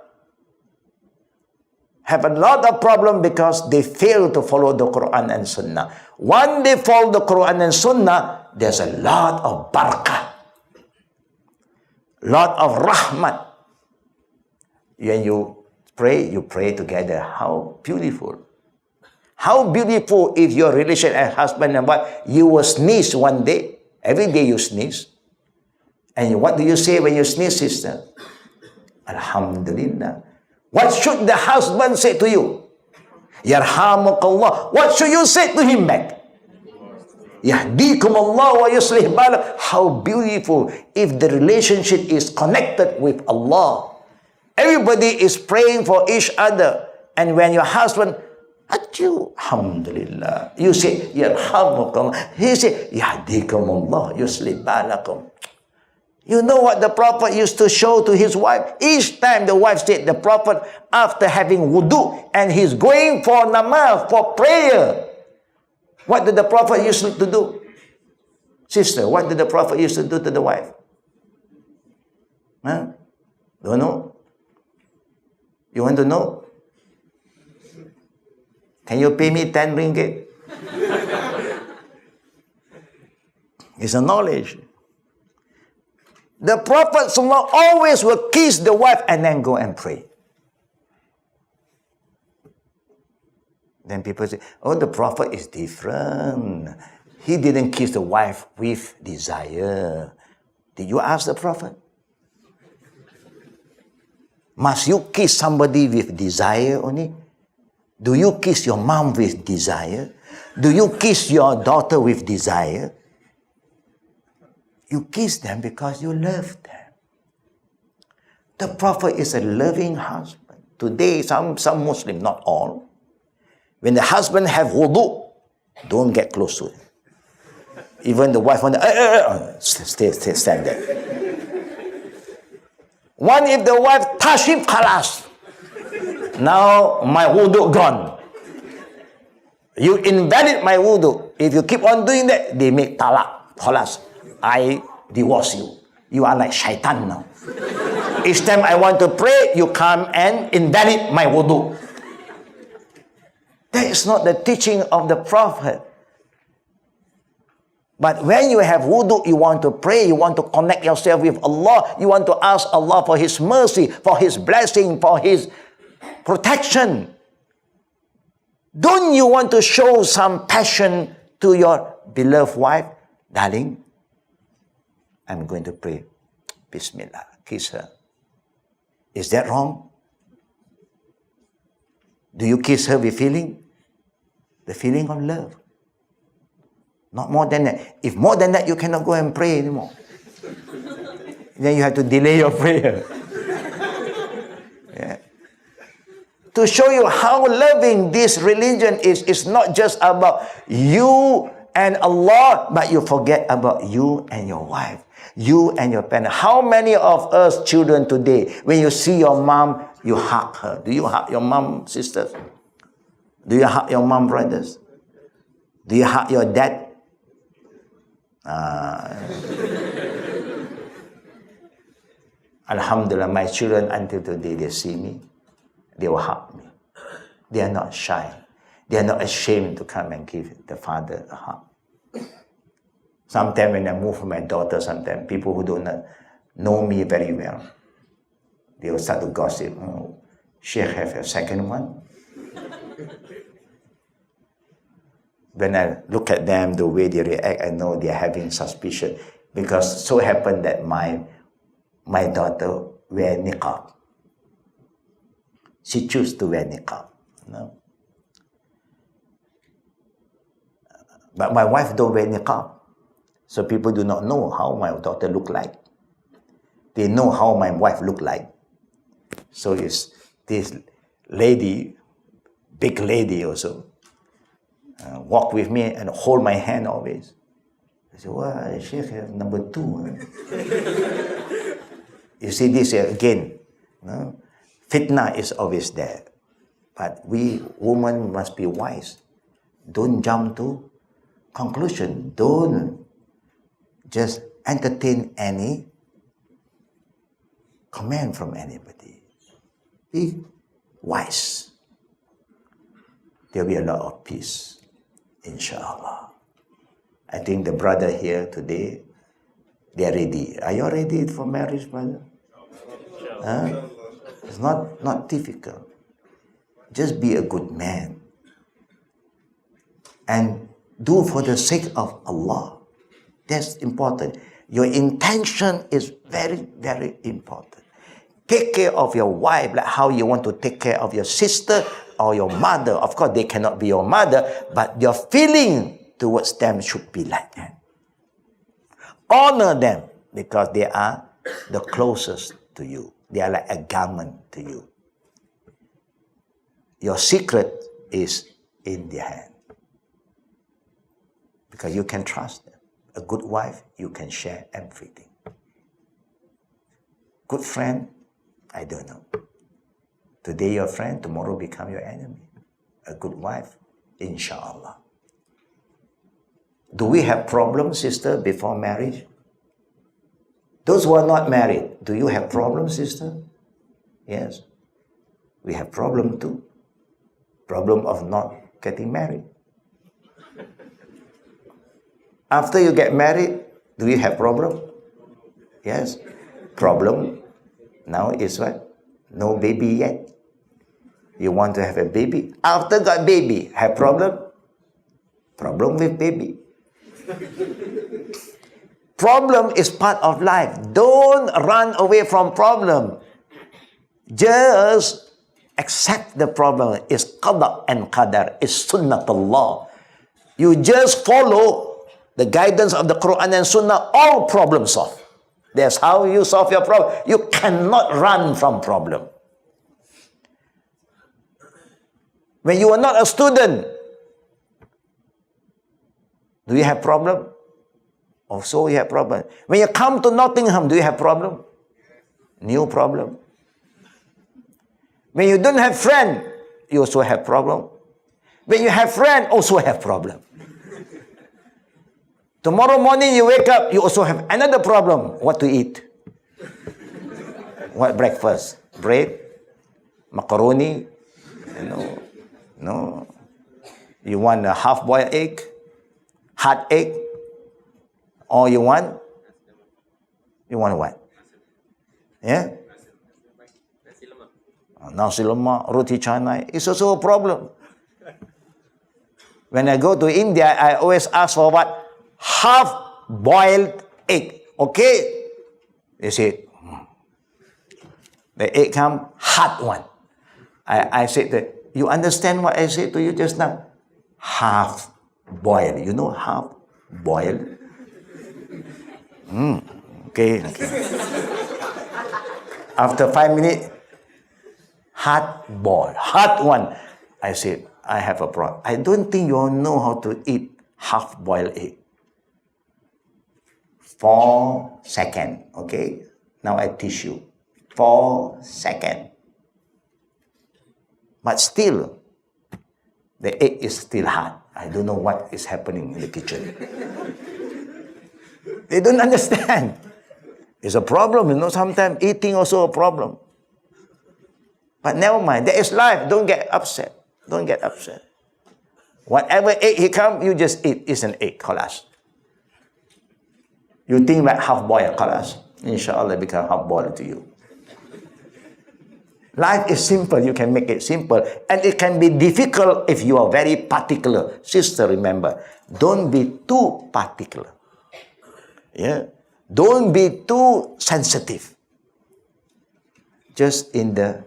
have a lot of problem because they fail to follow the Quran and Sunnah. When they follow the Quran and Sunnah, there's a lot of barakah, lot of rahmat. When you pray together. How beautiful. How beautiful if your relation as husband and wife, you will sneeze one day. Every day you sneeze. And what do you say when you sneeze, sister? Alhamdulillah. What should the husband say to you? Yarhamukallah. What should you say to him back? Yahdikum Allah wa yuslih balak. How beautiful if the relationship is connected with Allah. Everybody is praying for each other. And when your husband, alhamdulillah, you say, Yarhamukallah. He say, Yahdikum Allah, yuslih balakum. You know what the Prophet used to show to his wife? Each time the wife said, the Prophet, after having wudu, and he's going for namaz, for prayer, what did the Prophet used to do? Sister, what did the Prophet used to do to the wife? Huh? Don't know? You want to know? Can you pay me 10 ringgit? It's a knowledge. The Prophet always will kiss the wife and then go and pray. Then people say, oh, the Prophet is different. He didn't kiss the wife with desire. Did you ask the Prophet? Must you kiss somebody with desire only? Do you kiss your mom with desire? Do you kiss your daughter with desire? You kiss them because you love them. The Prophet is a loving husband. Today, some Muslims, not all, when the husband have wudu, don't get close to him. Even the wife want to, stand there. One, if the wife touch him, khalas. Now my wudu gone. You invalid my wudu. If you keep on doing that, they make talak, khalas. I divorce you. You are like shaitan now. Each time I want to pray, you come and invalid my wudu. That is not the teaching of the Prophet. But when you have wudu, you want to pray, you want to connect yourself with Allah, you want to ask Allah for His mercy, for His blessing, for His protection. Don't you want to show some passion to your beloved wife? Darling, I'm going to pray. Bismillah. Kiss her. Is that wrong? Do you kiss her with feeling? The feeling of love. Not more than that. If more than that, you cannot go and pray anymore. Then you have to delay your prayer. Yeah. To show you how loving this religion is, it's not just about you and Allah, but you forget about you and your wife, you and your parents. How many of us children today, when you see your mom, you hug her? Do you hug your mom, sisters? Do you hug your mom, brothers? Do you hug your dad? Alhamdulillah, my children until today, they see me, they will hug me. They are not shy. They are not ashamed to come and give the father a hug. Sometimes when I move for my daughter, sometimes people who don't know me very well, they will start to gossip. Oh, Sheikh have a second one. When I look at them, the way they react, I know they are having suspicion. Because so happened that my daughter wear niqab. She chose to wear niqab. No? But my wife don't wear niqab. So people do not know how my daughter look like. They know how my wife look like. So it's this lady, big lady also, walk with me and hold my hand always. I say, well, Sheikh have number 2. You see this again. No? Fitna is always there. But we women must be wise. Don't jump to conclusion. Don't just entertain any comment from anybody. Be wise. There will be a lot of peace, inshallah. I think the brother here today, they are ready. Are you ready for marriage, brother? Huh? It's not difficult. Just be a good man. And do for the sake of Allah. That's important. Your intention is very, very important. Take care of your wife like how you want to take care of your sister or your mother. Of course, they cannot be your mother, but your feeling towards them should be like that. Honor them because they are the closest to you. They are like a garment to you. Your secret is in their hand. Because you can trust them. A good wife, you can share everything. Good friend, I don't know. Today your friend, tomorrow become your enemy. A good wife, inshallah. Do we have problems, sister, before marriage? Those who are not married, do you have problems, sister? Yes. We have problem too. Problem of not getting married. After you get married, do you have problem? Yes. Problem now is what? No baby yet. You want to have a baby. After got baby, have problem? Problem with baby. Problem is part of life. Don't run away from problem. Just accept the problem. It's qada and qadar. It's sunnatullah. You just follow the guidance of the Quran and Sunnah, all problems solved. That's how you solve your problem. You cannot run from problem. When you are not a student, do you have problem? Also you have problem. When you come to Nottingham, do you have problem? New problem. When you don't have friend, you also have problem. When you have friend, also have problem. Tomorrow morning you wake up, you also have another problem. What to eat? What breakfast? Bread? Macaroni? No. You want a half-boiled egg, hard egg, or you want what? Yeah? Nasi lemak, roti canai, it's also a problem. When I go to India, I always ask for what? Half-boiled egg. Okay? They say, the egg come hard one. I said that, you understand what I said to you just now? Half-boiled. You know half-boiled? Okay. After 5 minutes, hard-boiled, hard one. I said, I have a problem. I don't think you all know how to eat half-boiled egg. 4 seconds, okay? Now I teach you. 4 seconds. But still, the egg is still hard. I don't know what is happening in the kitchen. They don't understand. It's a problem, you know, sometimes eating also a problem. But never mind, that is life. Don't get upset. Don't get upset. Whatever egg he come, you just eat. It's an egg, khalas. You think about half-boiled, khalas. Inshallah, become half-boiled to you. Life is simple. You can make it simple. And it can be difficult if you are very particular. Sister, remember, don't be too particular. Yeah. Don't be too sensitive. Just in the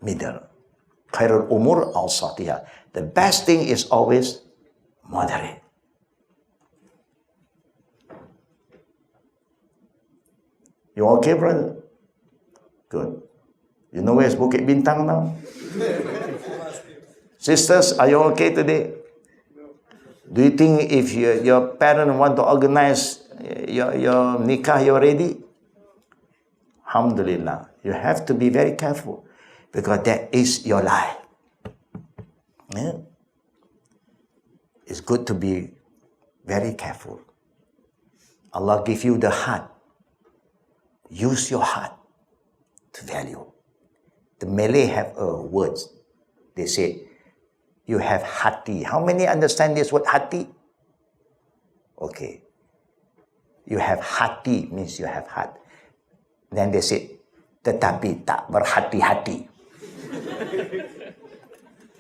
middle. Khairul umur al-satiha. The best thing is always moderate. You okay, brother? Good. You know where's Bukit Bintang now? Sisters, are you okay today? Do you think if your parents want to organize your nikah, you're ready? Alhamdulillah. You have to be very careful because that is your life. Yeah? It's good to be very careful. Allah give you the heart. Use your heart to value. The Malay have a word. They say, you have hati. How many understand this word hati? Okay. You have hati means you have heart. Then they say, tetapi tak berhati-hati.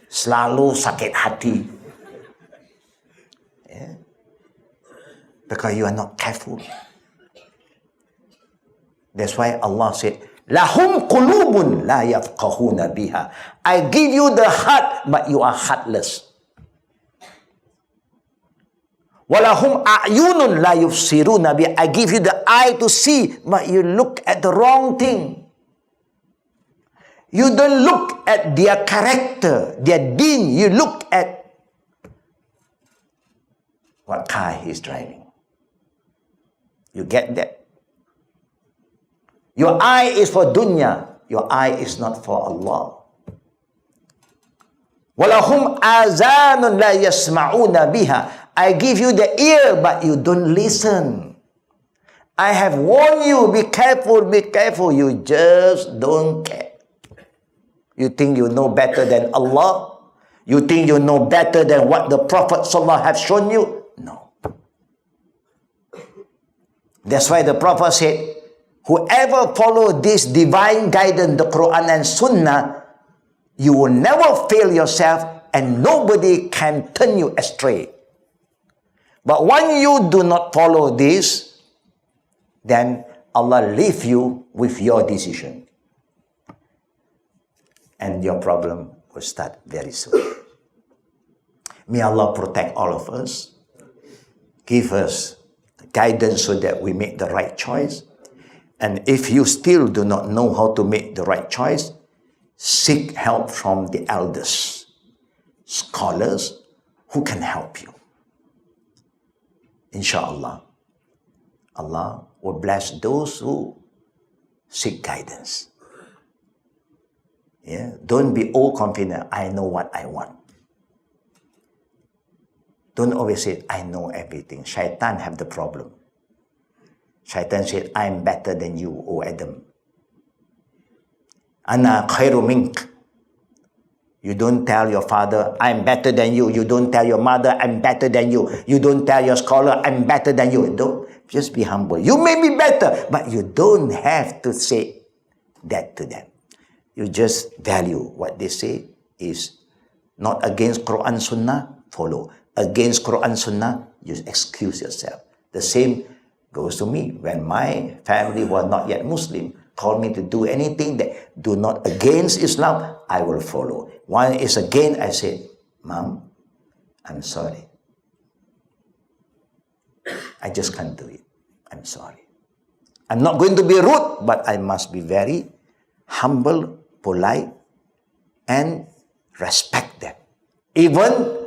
Selalu sakit hati. Yeah. Because you are not careful. That's why Allah said, Lahum qulubun la yafqahuna biha. I give you the heart, but you are heartless. Walahum a'yunun la yufsiruna biha. I give you the eye to see, but you look at the wrong thing. You don't look at their character, their deen. You look at what car he is driving. You get that? Your eye is for dunya. Your eye is not for Allah. Walahum azanun la yasma'una biha. I give you the ear, but you don't listen. I have warned you, be careful, be careful. You just don't care. You think you know better than Allah? You think you know better than what the Prophet ﷺ have shown you? No. That's why the Prophet said, whoever follow this divine guidance, the Quran and Sunnah, you will never fail yourself and nobody can turn you astray. But when you do not follow this, then Allah leave you with your decision. And your problem will start very soon. May Allah protect all of us. Give us guidance so that we make the right choice. And if you still do not know how to make the right choice, seek help from the elders, scholars who can help you. Inshallah, Allah will bless those who seek guidance. Yeah? Don't be all confident, I know what I want. Don't always say, I know everything. Shaitan have the problem. Shaitan said, I am better than you, O Adam. Ana khairu mink. You don't tell your father, I'm better than you. You don't tell your mother, I'm better than you. You don't tell your scholar, I'm better than you. Don't. Just be humble. You may be better, but you don't have to say that to them. You just value what they say is not against Quran Sunnah, follow. Against Quran Sunnah, you excuse yourself. The same goes to me. When my family was not yet Muslim, called me to do anything that do not against Islam, I will follow. When it's against, I say, Mom, I'm sorry. I just can't do it. I'm sorry. I'm not going to be rude, but I must be very humble, polite, and respect them. Even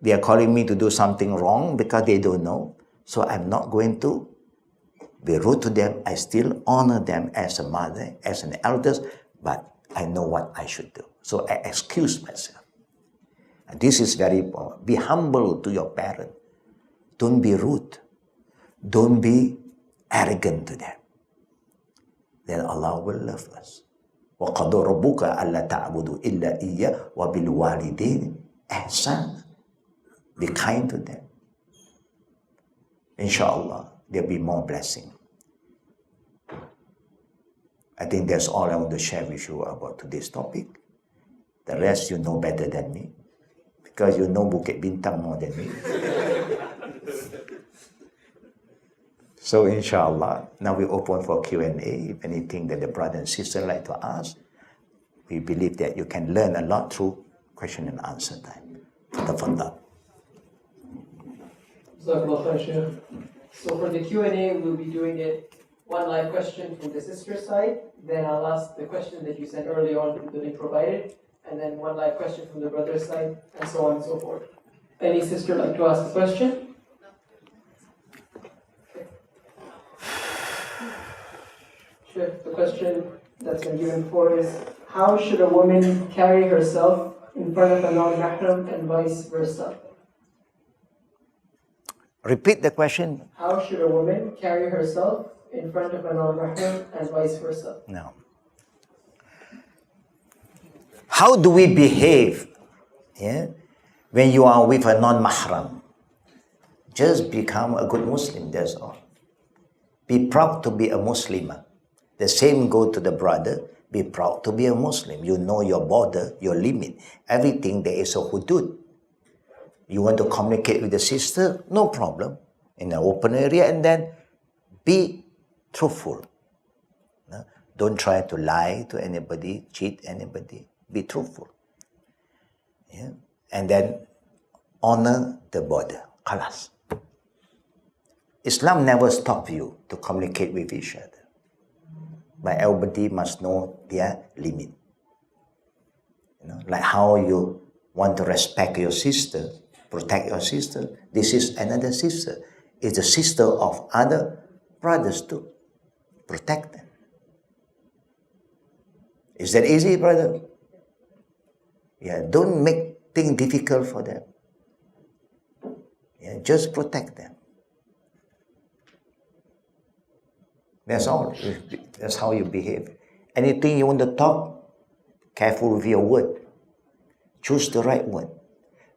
they are calling me to do something wrong because they don't know. So I'm not going to be rude to them. I still honor them as a mother, as an elders, but I know what I should do. So I excuse myself. And this is very important. Be humble to your parent. Don't be rude. Don't be arrogant to them. Then Allah will love us. وَقَضَى رَبُّكَ أَلَّا تَعْبُدُوا إِلَّا إِيَّهُ وَبِالْوَالِدَيْنِ إِحْسَانًا. Be kind to them. Inshallah, there'll be more blessing. I think that's all I want to share with you about today's topic. The rest you know better than me, because you know Bukit Bintang more than me. So inshallah, now we open for Q&A. If anything that the brother and sister like to ask, we believe that you can learn a lot through question and answer time. Tafadhal. So for the Q&A, we'll be doing it one live question from the sister side, then I'll ask the question that you sent earlier on from the link provided, and then one live question from the brother's side, and so on and so forth. Any sister like to ask a question? Sure. The question that's been given before is, how should a woman carry herself in front of a non-mahram and vice versa? Repeat the question. How should a woman carry herself in front of a non-mahram and vice versa? No. How do we behave when you are with a non-mahram? Just become a good Muslim, that's all. Be proud to be a Muslimah. The same go to the brother. Be proud to be a Muslim. You know your border, your limit. Everything there is a hudud. You want to communicate with the sister? No problem. In an open area, and then be truthful. No? Don't try to lie to anybody, cheat anybody. Be truthful. Yeah? And then honor the border. Khalas. Islam never stops you to communicate with each other. But everybody must know their limit. Like how you want to respect your sister, protect your sister. This is another sister. It's the sister of other brothers too. Protect them. Is that easy, brother? Yeah, don't make things difficult for them. Yeah, just protect them. That's all. That's how you behave. Anything you want to talk, careful with your word. Choose the right word.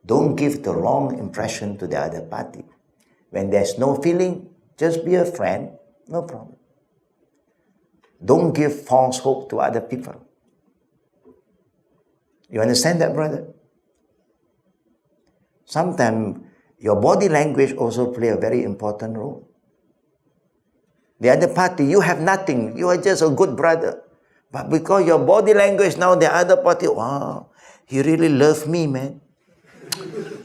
Don't give the wrong impression to the other party. When there's no feeling, just be a friend, no problem. Don't give false hope to other people. You understand that, brother? Sometimes your body language also play a very important role. The other party, you have nothing. You are just a good brother. But because your body language now, the other party, wow, he really loves me, man.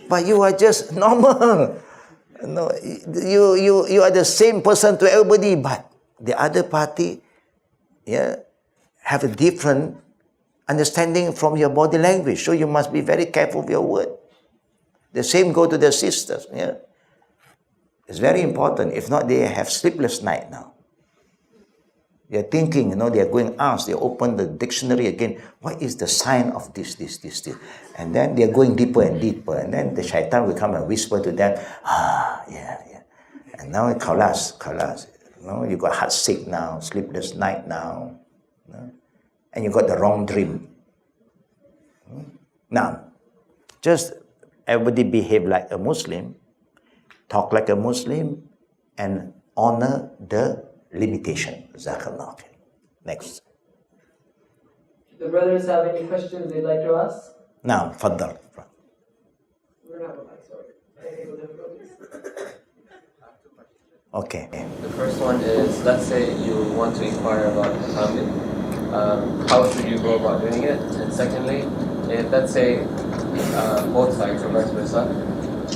But you are just normal. No, you are the same person to everybody, but the other party, have a different understanding from your body language. So you must be very careful with your word. The same go to the sisters. Yeah. It's very important. If not, they have sleepless night now. They're thinking, they're going ask. They open the dictionary again. What is the sign of this? And then they're going deeper and deeper. And then the shaitan will come and whisper to them, yeah. And now khalas. You got heart sick now, sleepless night now. And you got the wrong dream. Now, just everybody behave like a Muslim, talk like a Muslim, and honor the limitation. Jazakallah khair. Next. The brothers have any questions they'd like to ask? Now, faddal. We're not going back, sorry. Technical difficulties. Okay. The first one is, let's say you want to inquire about the family. How should you go about doing it? And secondly, if let's say both sides, or vice versa,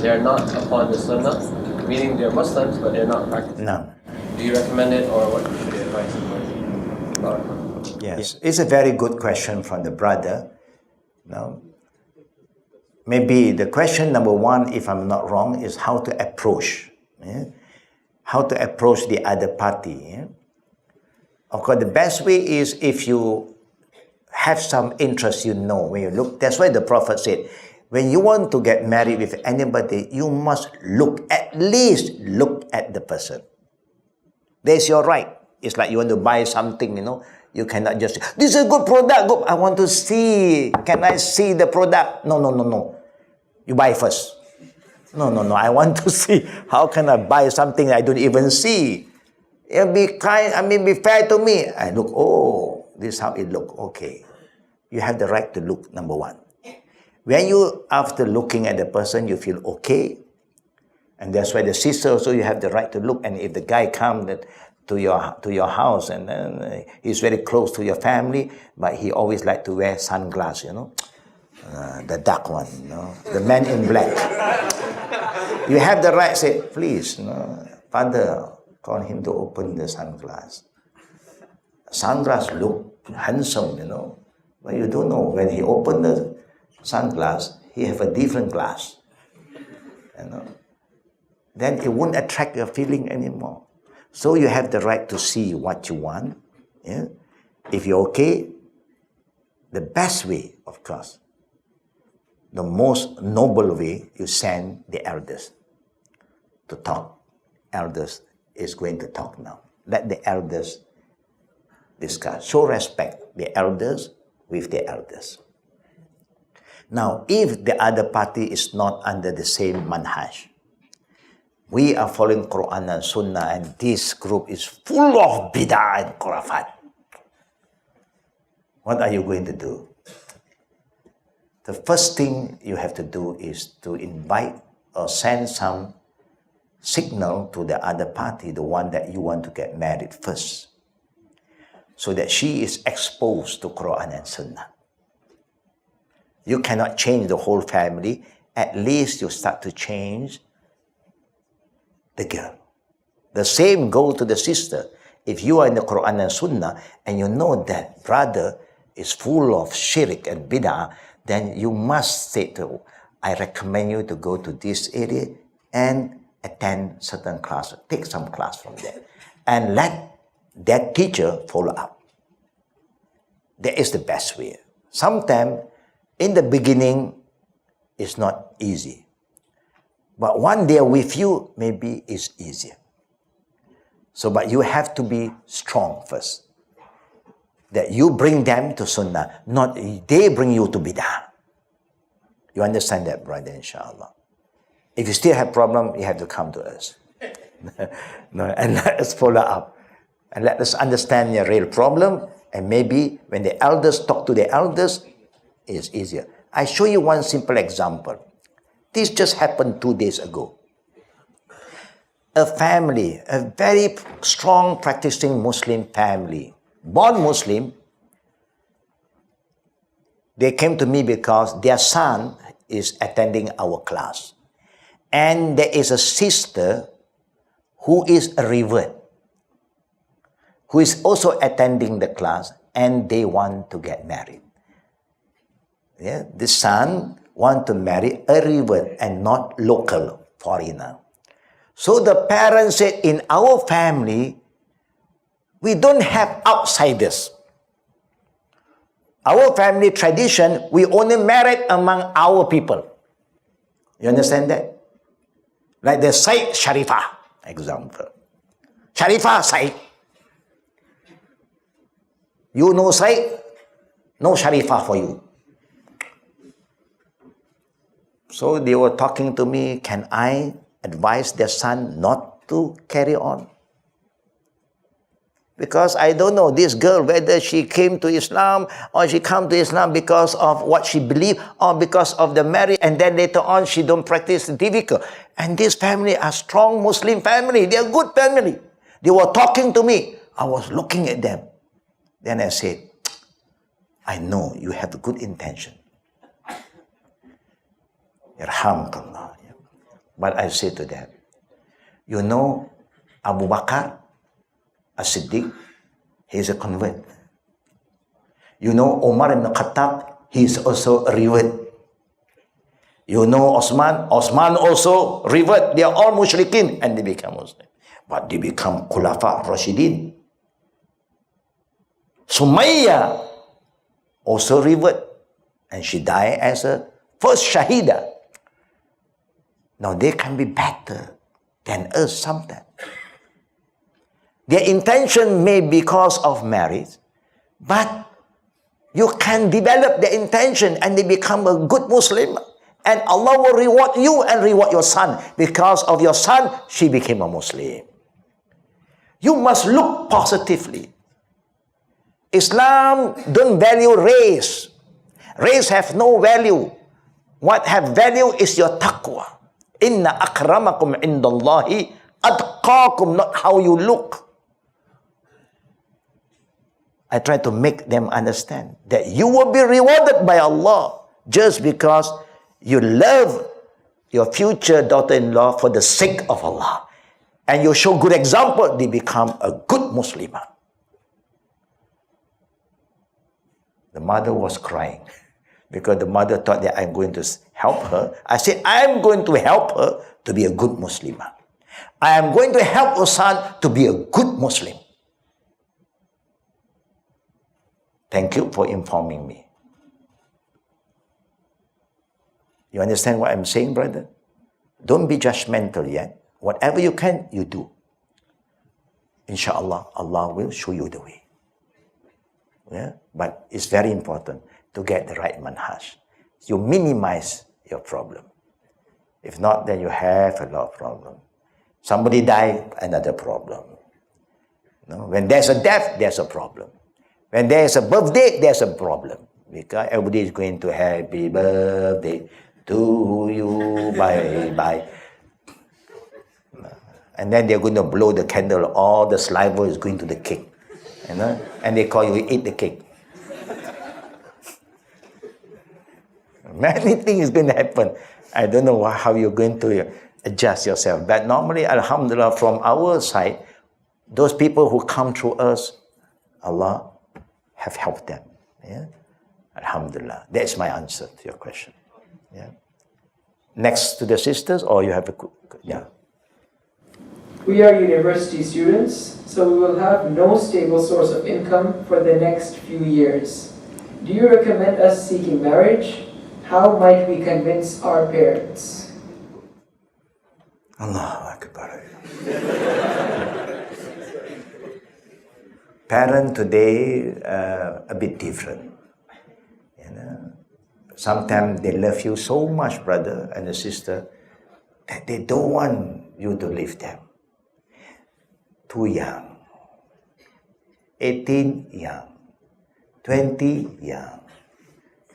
they're not upon the sunnah, meaning they're Muslims but they're not practicing. No. Do you recommend it, or what should you advise about it? Yes, it's a very good question from the brother. No. Maybe the question number one, if I'm not wrong, is how to approach. Yeah? How to approach the other party. Yeah? Of course, the best way is if you have some interest, when you look. That's why the Prophet said, when you want to get married with anybody, you must at least look at the person. That's your right. It's like you want to buy something, you cannot just say, this is a good product, I want to see. Can I see the product? No. You buy first. No, I want to see. How can I buy something I don't even see? It'll be be fair to me. I look, this is how it look. Okay. You have the right to look, number one. When you, after looking at the person, you feel okay. And that's why the sister also, you have the right to look. And if the guy comes to your house and then he's very close to your family, but he always like to wear sunglasses, the dark one, the man in black. You have the right to say, please, father, call him to open the sunglass. Sunglass look handsome, but you don't know. When he opened the sunglass, he have a different glass. Then it won't attract your feeling anymore. So you have the right to see what you want. Yeah? If you're okay, the best way, of course, the most noble way, you send the elders to talk. Elders is going to talk now. Let the elders discuss. Show respect, the elders with the elders. Now, if the other party is not under the same manhaj, we are following Quran and Sunnah, and this group is full of bid'ah and khurafat. What are you going to do? The first thing you have to do is to invite or send some signal to the other party, the one that you want to get married first, so that she is exposed to Quran and Sunnah. You cannot change the whole family. At least you start to change the girl. The same goes to the sister. If you are in the Quran and Sunnah and you know that brother is full of shirk and bid'ah, then you must say to, I recommend you to go to this area and attend certain classes, take some class from there, and let that teacher follow up. That is the best way. Sometimes in the beginning, it's not easy. But one day with you, maybe it's easier. So, but you have to be strong first. That you bring them to Sunnah, not they bring you to Bid'ah. You understand that, brother, inshallah. If you still have problem, you have to come to us. And let us follow up. And let us understand your real problem. And maybe when the elders talk to the elders, it's easier. I show you one simple example. This just happened 2 days ago. A family, a very strong practicing Muslim family, born Muslim, they came to me because their son is attending our class. And there is a sister who is a revert, who is also attending the class, and they want to get married. Yeah, the son want to marry a revert and not local foreigner. So the parents said, in our family, we don't have outsiders. Our family tradition, we only married among our people. You understand that? Like the Said Sharifah example. Sharifah Said. You know Said? No Sharifah for you. So they were talking to me, can I advise their son not to carry on? Because I don't know this girl, whether she came to Islam or she come to Islam because of what she believed or because of the marriage, and then later on she don't practice, it's difficult. And this family are strong Muslim family. They are good family. They were talking to me. I was looking at them. Then I said, I know you have good intention. Yarhamkallah. But I said to them, you know Abu Bakr as-Siddiq, he is a convert. You know Umar ibn Khattab, he is also a revert. You know Osman also revert. They are all mushrikin and they become Muslim. But they become Khulafa Rashidin. Sumayyah also revert. And she died as a first Shahida. Now they can be better than us sometimes. Their intention may be because of marriage, but you can develop their intention and they become a good Muslim. And Allah will reward you and reward your son. Because of your son, she became a Muslim. You must look positively. Islam don't value race. Race have no value. What have value is your taqwa. Inna akramakum indallahi atqakum, not how you look. I try to make them understand that you will be rewarded by Allah just because you love your future daughter-in-law for the sake of Allah. And you show good example, they become a good Muslimah. The mother was crying because the mother thought that I'm going to help her. I said, I'm going to help her to be a good Muslimah. I am going to help her son to be a good Muslim. Thank you for informing me. You understand what I'm saying, brother? Don't be judgmental yet. Whatever you can, you do. Inshallah, Allah will show you the way. Yeah? But it's very important to get the right manhaj. You minimize your problem. If not, then you have a lot of problem. Somebody died, another problem. No? When there's a death, there's a problem. When there's a birthday, there's a problem. Because everybody is going to happy birthday to you, bye. And then they're going to blow the candle, all the saliva is going to the cake. You know? And they call you, eat the cake. Many things is going to happen. I don't know how you're going to adjust yourself. But normally, alhamdulillah, from our side, those people who come through us, Allah have helped them. Yeah? Alhamdulillah. That's my answer to your question. Yeah. Next to the sisters, or you have a... Yeah. We are university students, so we will have no stable source of income for the next few years. Do you recommend us seeking marriage? How might we convince our parents? Allahu Akbar. Parents today a bit different. You know, sometimes they love you so much, brother and sister, that they don't want you to leave them. Too young. 18 young. 20 young.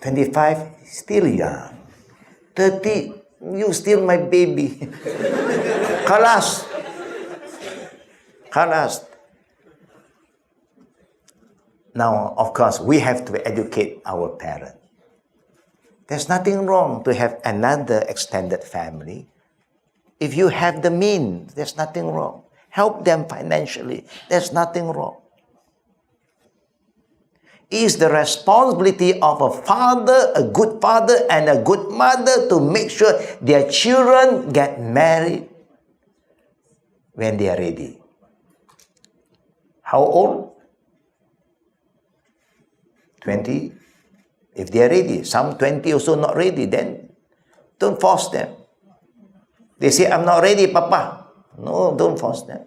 25 still young. 30 you still my baby. Khalas. Now, of course, we have to educate our parents. There's nothing wrong to have another extended family. If you have the means, there's nothing wrong. Help them financially. There's nothing wrong. It is the responsibility of a father, a good father, and a good mother to make sure their children get married when they are ready. How old? 20. If they are ready. Some 20 also not ready, then don't force them. They say, I'm not ready, Papa. No, don't force them.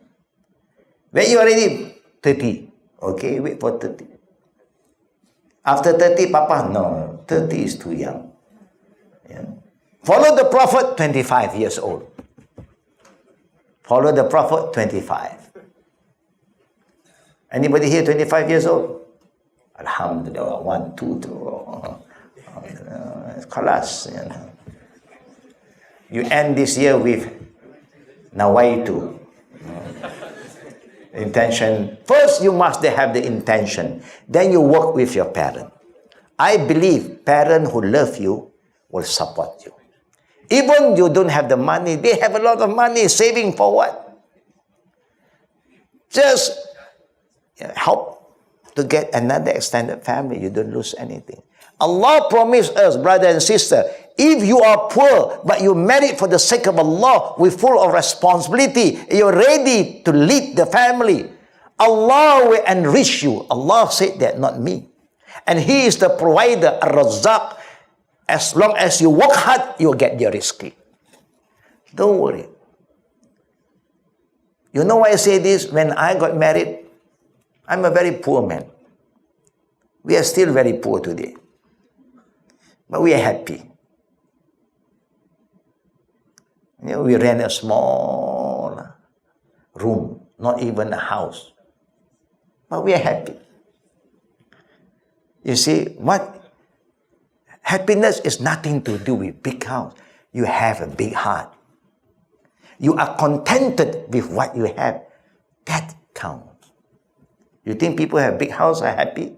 When you are ready, 30. Okay, wait for 30. After 30, Papa, no, 30 is too young. Yeah. Follow the Prophet, 25 years old. Follow the Prophet, 25. Anybody here 25 years old? Alhamdulillah, 1, 2, 3. Khalas. You end this year with nawaitu. Intention. First, you must have the intention. Then you work with your parent. I believe parents who love you will support you. Even you don't have the money, they have a lot of money. Saving for what? Just help to get another extended family. You don't lose anything. Allah promised us, brother and sister, if you are poor, but you married for the sake of Allah, with full of responsibility, you're ready to lead the family, Allah will enrich you. Allah said that, not me. And He is the provider, Ar-Razzaq. As long as you work hard, you'll get your rizq. Don't worry. You know why I say this? When I got married, I'm a very poor man. We are still very poor today. But we are happy. We rent a small room, not even a house. But we are happy. You see, happiness is nothing to do with big house. You have a big heart. You are contented with what you have. That counts. You think people have big house are happy?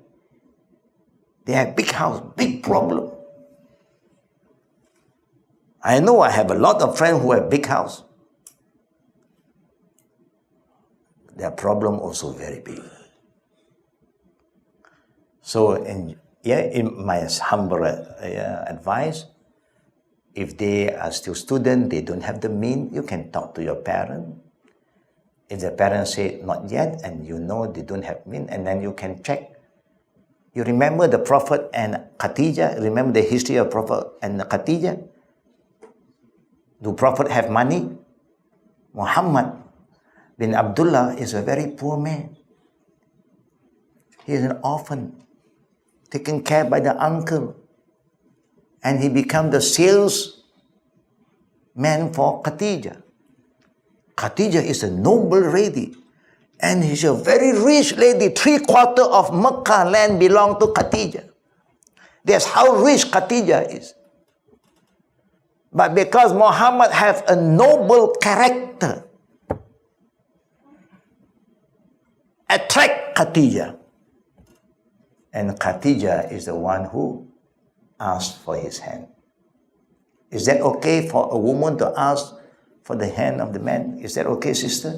They have big house, big problem. I know I have a lot of friends who have big house. Their problem also very big. So, in my humble advice, if they are still students, they don't have the means, you can talk to your parent. If the parents say not yet, and you know they don't have means, and then you can check. You remember the Prophet and Khadijah? Remember the history of Prophet and Khadijah? Do Prophet have money? Muhammad bin Abdullah is a very poor man. He is an orphan, taken care by the uncle. And he became the salesman for Khadijah. Khadijah is a noble lady. And she's a very rich lady. 3/4 of Mecca land belonged to Khadijah. That's how rich Khadijah is. But because Muhammad have a noble character, attract Khadijah. And Khadijah is the one who asked for his hand. Is that okay for a woman to ask for the hand of the man? Is that okay, sister?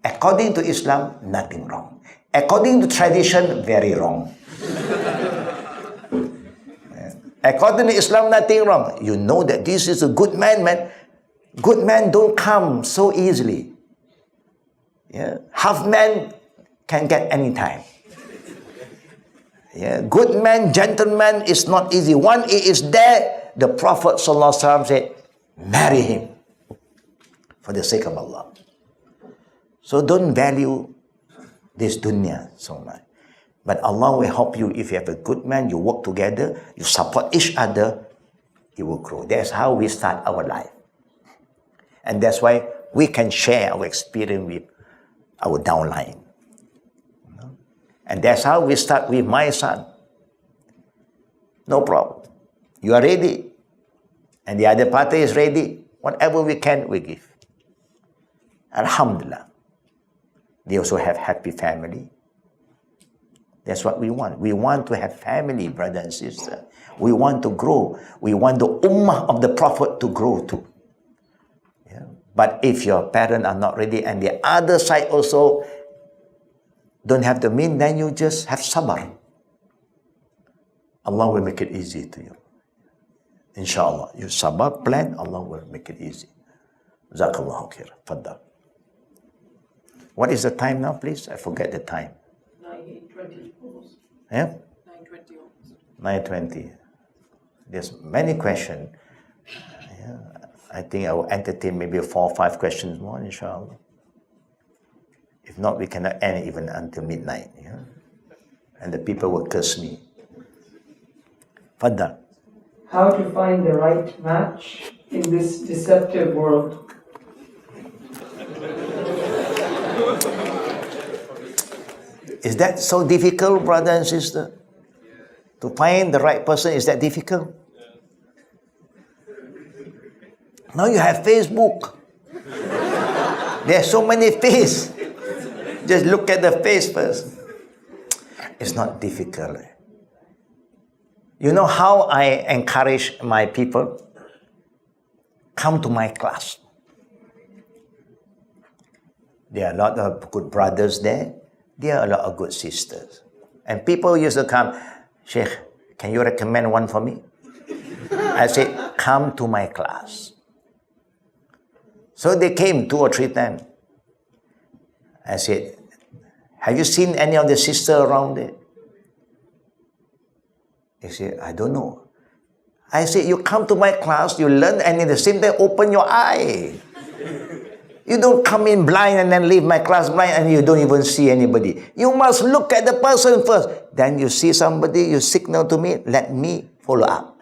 According to Islam, nothing wrong. According to tradition, very wrong. According to Islam, nothing wrong. You know that this is a good man, man. Good men don't come so easily. Half man can get any time. Good man, gentleman is not easy. One is there, the Prophet ﷺ said, marry him for the sake of Allah. So don't value this dunya so much. But Allah will help you. If you have a good man, you work together, you support each other, you will grow. That's how we start our life. And that's why we can share our experience with our downline. And that's how we start with my son. No problem. You are ready. And the other party is ready. Whatever we can, we give. Alhamdulillah. They also have happy family. That's what we want. We want to have family, brother and sister. We want to grow. We want the ummah of the Prophet to grow too. But if your parents are not ready and the other side also don't have the means, then you just have sabr. Allah will make it easy to you. Inshallah. You sabr, plan, Allah will make it easy. Jazakallahu khair. Faddal. What is the time now, please? I forget the time. 9:20 almost. 9:20 almost. 9:20. There's many questions. I think I will entertain maybe 4 or 5 questions more, inshallah. If not, we cannot end even until midnight. And the people will curse me. Faddal. How to find the right match in this deceptive world? Is that so difficult, brother and sister? To find the right person, is that difficult? Now you have Facebook. There are so many faces. Just look at the face first. It's not difficult. You know how I encourage my people? Come to my class. There are a lot of good brothers there. There are a lot of good sisters. And people used to come, Sheikh, can you recommend one for me? I said, come to my class. So they came 2 or 3 times. I said, have you seen any of the sisters around there? He said, I don't know. I said, you come to my class, you learn, and at the same time open your eye. You don't come in blind and then leave my class blind and you don't even see anybody. You must look at the person first. Then you see somebody, you signal to me, let me follow up.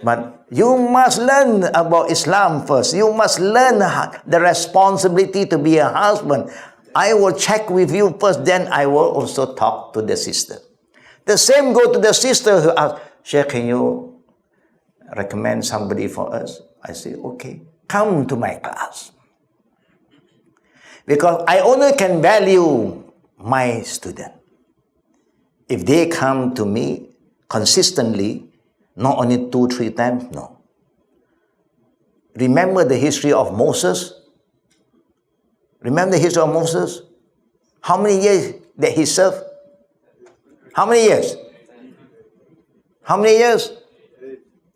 But you must learn about Islam first. You must learn the responsibility to be a husband. I will check with you first, then I will also talk to the sister. The same go to the sister who asks, Sheikh, can you recommend somebody for us? I say, okay, come to my class. Because I only can value my student if they come to me consistently, not only 2, 3 times, no. Remember the history of Moses? Remember the history of Moses? How many years that he served? How many years? How many years?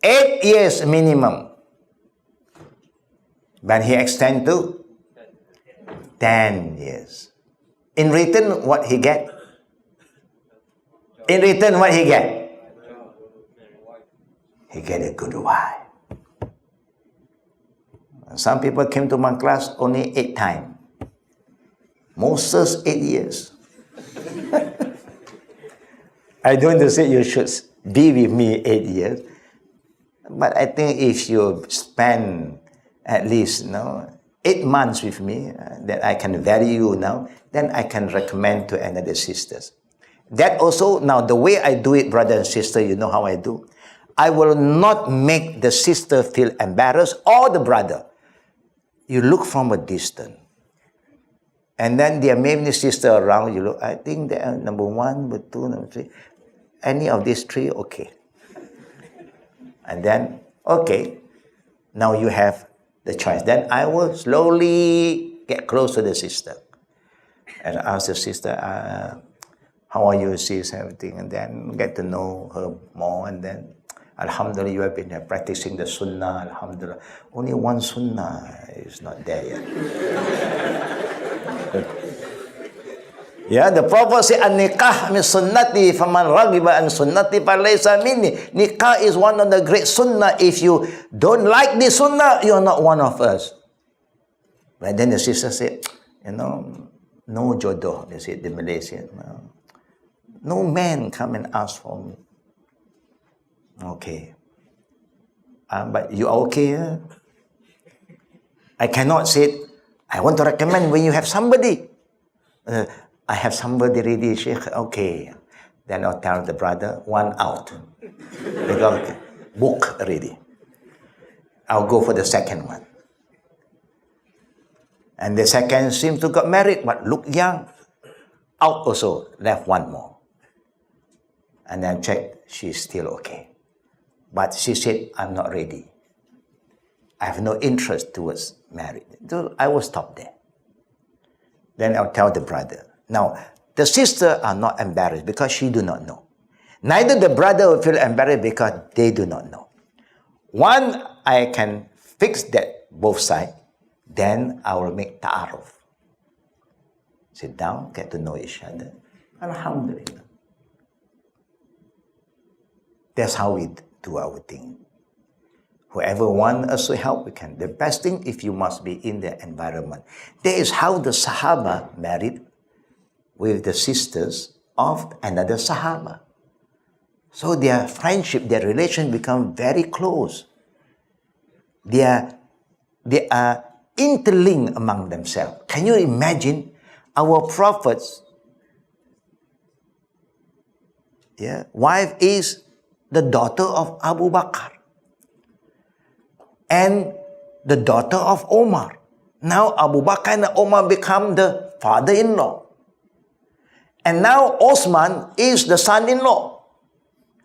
8 years minimum. But he extended to 10 years. In return, what he get? In return, what he get? He get a good wife. Some people came to my class only 8 times. Moses, 8 years. I don't say you should be with me 8 years. But I think if you spend at least 8 months with me, that I can value you now, then I can recommend to another sisters. That also, now the way I do it, brother and sister, you know how I do? I will not make the sister feel embarrassed or the brother. You look from a distance. And then there are many sisters around, you look, I think they are number 1, number 2, number 3. Any of these 3, okay. And then, okay, now you have the choice. Then I will slowly get close to the sister and ask the sister, how are you, sis, everything, and then get to know her more. And then, alhamdulillah, you have been practicing the sunnah, alhamdulillah. Only one sunnah is not there yet. Yeah, the Prophet said, An-nikah min sunnati, faman ragiba an sunnati falaysa minni. Nikah is one of the great sunnah. If you don't like this sunnah, you're not one of us. But then the sister said, no jodoh, they said, the Malaysian. No man come and ask for me. Okay. But you are okay? Huh? I cannot say, I want to recommend when you have somebody. I have somebody ready, Sheikh. Okay. Then I'll tell the brother, 1 out. Because book already. I'll go for the second one. And the second seems to got married, but look young. Out also, left 1 more. And then check, she's still okay. But she said, I'm not ready. I have no interest towards marriage. So I will stop there. Then I'll tell the brother. Now, the sister are not embarrassed because she do not know. Neither the brother will feel embarrassed because they do not know. One, I can fix that both sides. Then I will make ta'aruf. Sit down, get to know each other. Alhamdulillah. That's how we do our thing. Whoever wants us to help, we can. The best thing, if you must be in the environment. That is how the Sahaba married with the sisters of another Sahaba. So their friendship, their relation become very close. They are interlinked among themselves. Can you imagine our prophets? Wife is the daughter of Abu Bakr and the daughter of Omar. Now Abu Bakr and Omar become the father-in-law. And now Osman is the son-in-law.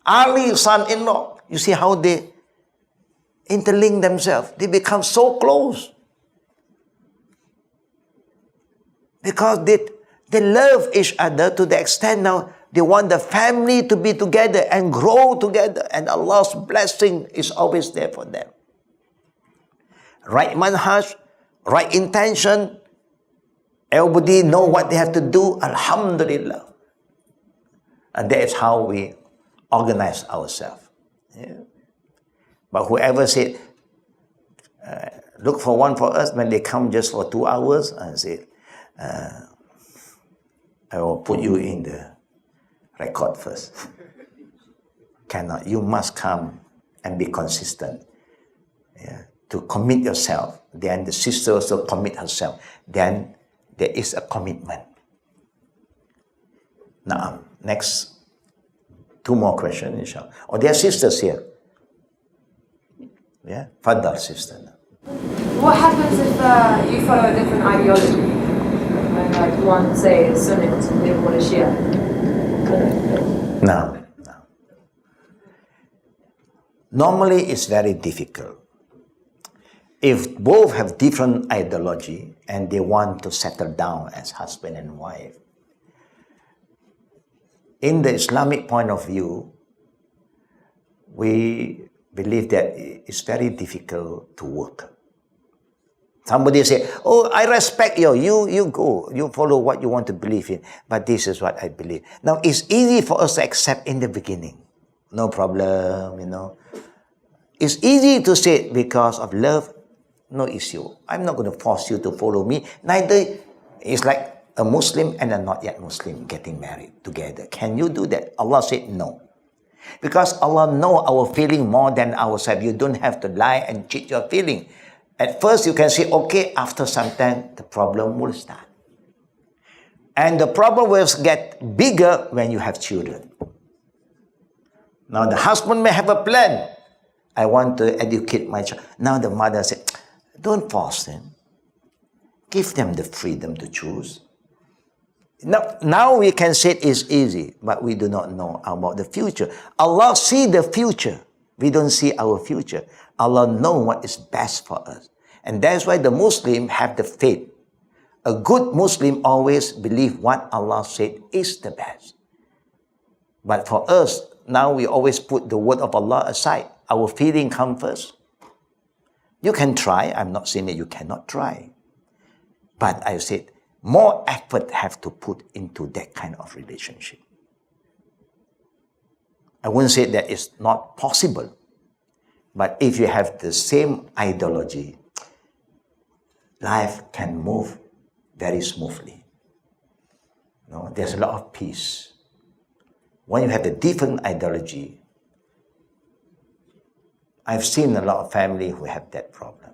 Ali, son-in-law. You see how they interlink themselves. They become so close. Because they love each other to the extent now they want the family to be together and grow together. And Allah's blessing is always there for them. Right manhaj, right intention. Everybody know what they have to do. Alhamdulillah. And that is how we organize ourselves. But whoever said, look for one for us, when they come just for 2 hours, and say, I will put you in the record first. Cannot. You must come and be consistent. To commit yourself. Then the sister also commit herself. Then there is a commitment. Now, next. 2 more questions, inshallah. Oh, there are sisters here. Fadal, sister. What happens if you follow a different ideology? And like one say is Sunni and the other one is Shia? No. Normally it's very difficult. If both have different ideology and they want to settle down as husband and wife, in the Islamic point of view, we believe that it's very difficult to work. Somebody say, oh, I respect you. You go. You follow what you want to believe in. But this is what I believe. Now, it's easy for us to accept in the beginning. No problem, It's easy to say because of love, no issue. I'm not going to force you to follow me. Neither, it's like a Muslim and a not yet Muslim getting married together. Can you do that? Allah said no. Because Allah knows our feeling more than ourselves. You don't have to lie and cheat your feeling. At first you can say, okay, after some time, the problem will start. And the problem will get bigger when you have children. Now the husband may have a plan. I want to educate my child. Now the mother said, don't force them. Give them the freedom to choose. Now we can say it is easy, but we do not know about the future. Allah sees the future. We don't see our future. Allah knows what is best for us. And that's why the Muslim have the faith. A good Muslim always believe what Allah said is the best. But for us, now we always put the word of Allah aside. Our feeling comes first. You can try. I'm not saying that you cannot try. But I said, more effort have to put into that kind of relationship. I wouldn't say that it's not possible. But if you have the same ideology, life can move very smoothly. There's a lot of peace. When you have a different ideology, I've seen a lot of families who have that problem.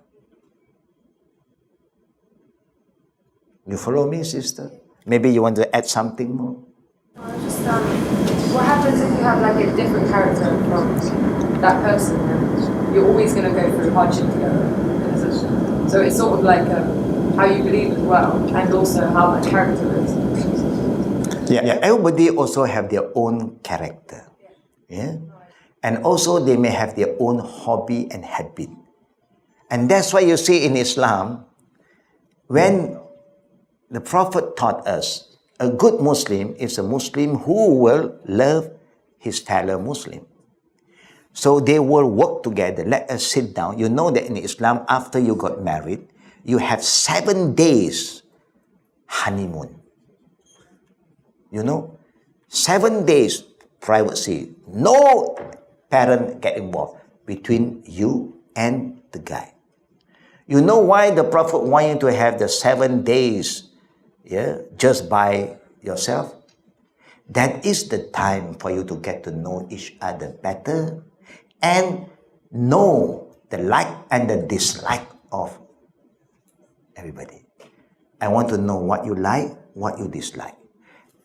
You follow me, sister? Maybe you want to add something more? Just, what happens if you have like a different character from that person? And you're always going to go through hardship together, in a sense. So it's sort of like how you believe as well, and also how that character is. Everybody also have their own character. And also they may have their own hobby and habit. And that's why you see in Islam, when the Prophet taught us, a good Muslim is a Muslim who will love his fellow Muslim. So they will work together. Let us sit down. You know that in Islam, after you got married, you have 7 days honeymoon. 7 days privacy. No parent get involved between you and the guy. You know why the Prophet wanted to have the 7 days just by yourself? That is the time for you to get to know each other better and know the like and the dislike of everybody. I want to know what you like, what you dislike.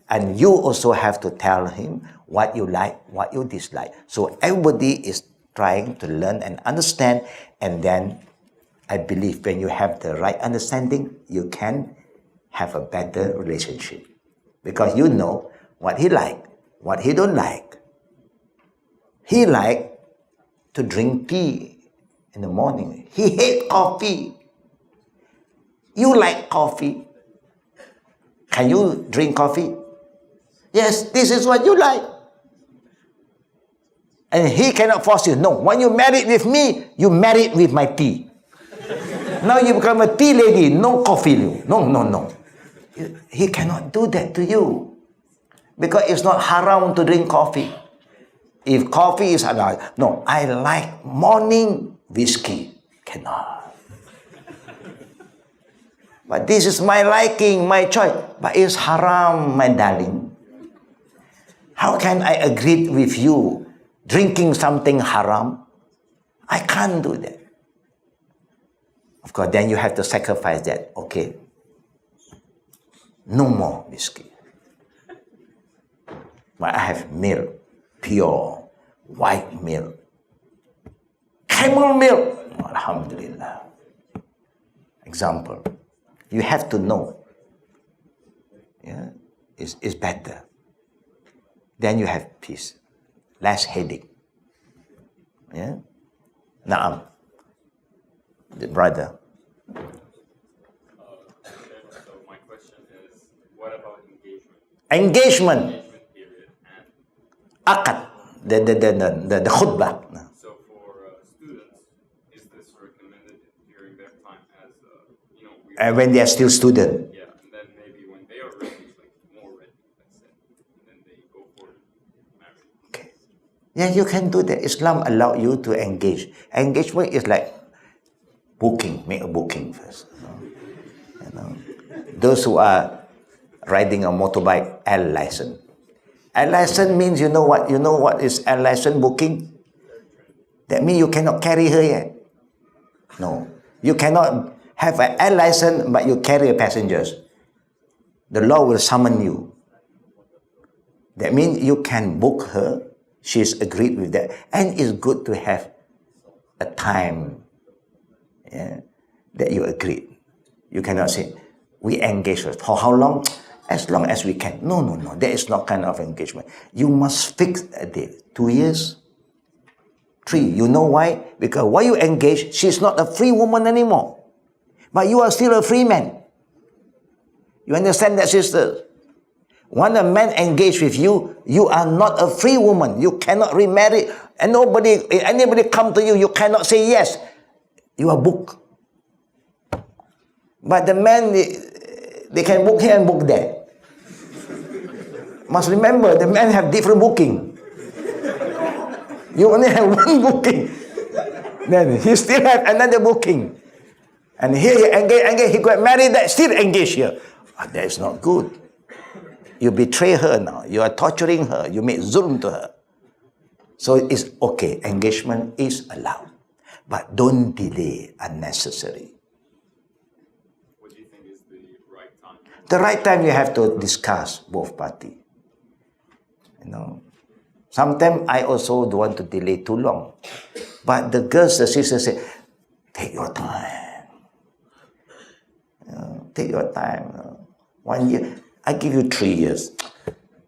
And you also have to tell him what you like, what you dislike. So everybody is trying to learn and understand, and then I believe when you have the right understanding, you can have a better relationship. Because you know what he like, what he don't like. He like to drink tea in the morning. He hate coffee. You like coffee. Can you drink coffee? Yes, this is what you like. And he cannot force you. No, when you married with me, you married with my tea. Now you become a tea lady, no coffee. No. He cannot do that to you. Because it's not haram to drink coffee. If coffee is halal, no, I like morning whiskey. Cannot. But this is my liking, my choice. But it's haram, my darling. How can I agree with you drinking something haram? I can't do that. Of course, then you have to sacrifice that. Okay. No more whiskey. But I have milk, pure, white milk. Camel milk. Alhamdulillah. Example. You have to know. Yeah, it's better. Then you have peace. Less headache. Yeah? Naam. The brother. So my question is, what about engagement? Engagement. Engagement period and Akad. The khutbah. so for students, is this recommended during their time as And when they are still student. yeah, and then maybe when they are ready, like more ready, let's say, and then they go for marriage. Okay. Yeah, you can do that. Islam allow you to engage. Engagement is like booking. Make a booking first. You know. Those who are riding a motorbike, L license. L license means you know what is L license booking? That means you cannot carry her yet. No. You cannot have an L license but you carry passengers. The law will summon you. That means you can book her. She's agreed with that. And it's good to have a time that you agreed. You cannot say, we engage her. For how long? As long as we can. No. That is not kind of engagement. You must fix a date. 2 years? 3. You know why? Because while you engage, she's not a free woman anymore. But you are still a free man. You understand that, sister? When a man engages with you, you are not a free woman. You cannot remarry. And anybody come to you, you cannot say yes. You are booked. But the man, they can book here and book there. Must remember, the men have different booking. You only have one booking. Then he still have another booking. And here he engage, he got married, that still engaged here. That is not good. You betray her now. You are torturing her. You make zulm to her. So it's okay. Engagement is allowed. But don't delay unnecessary. What do you think is the right time? The right time you have to discuss both parties. You know. Sometimes I also don't want to delay too long. But the girls, the sisters say, take your time. Take your time. 1 year. I give you 3 years.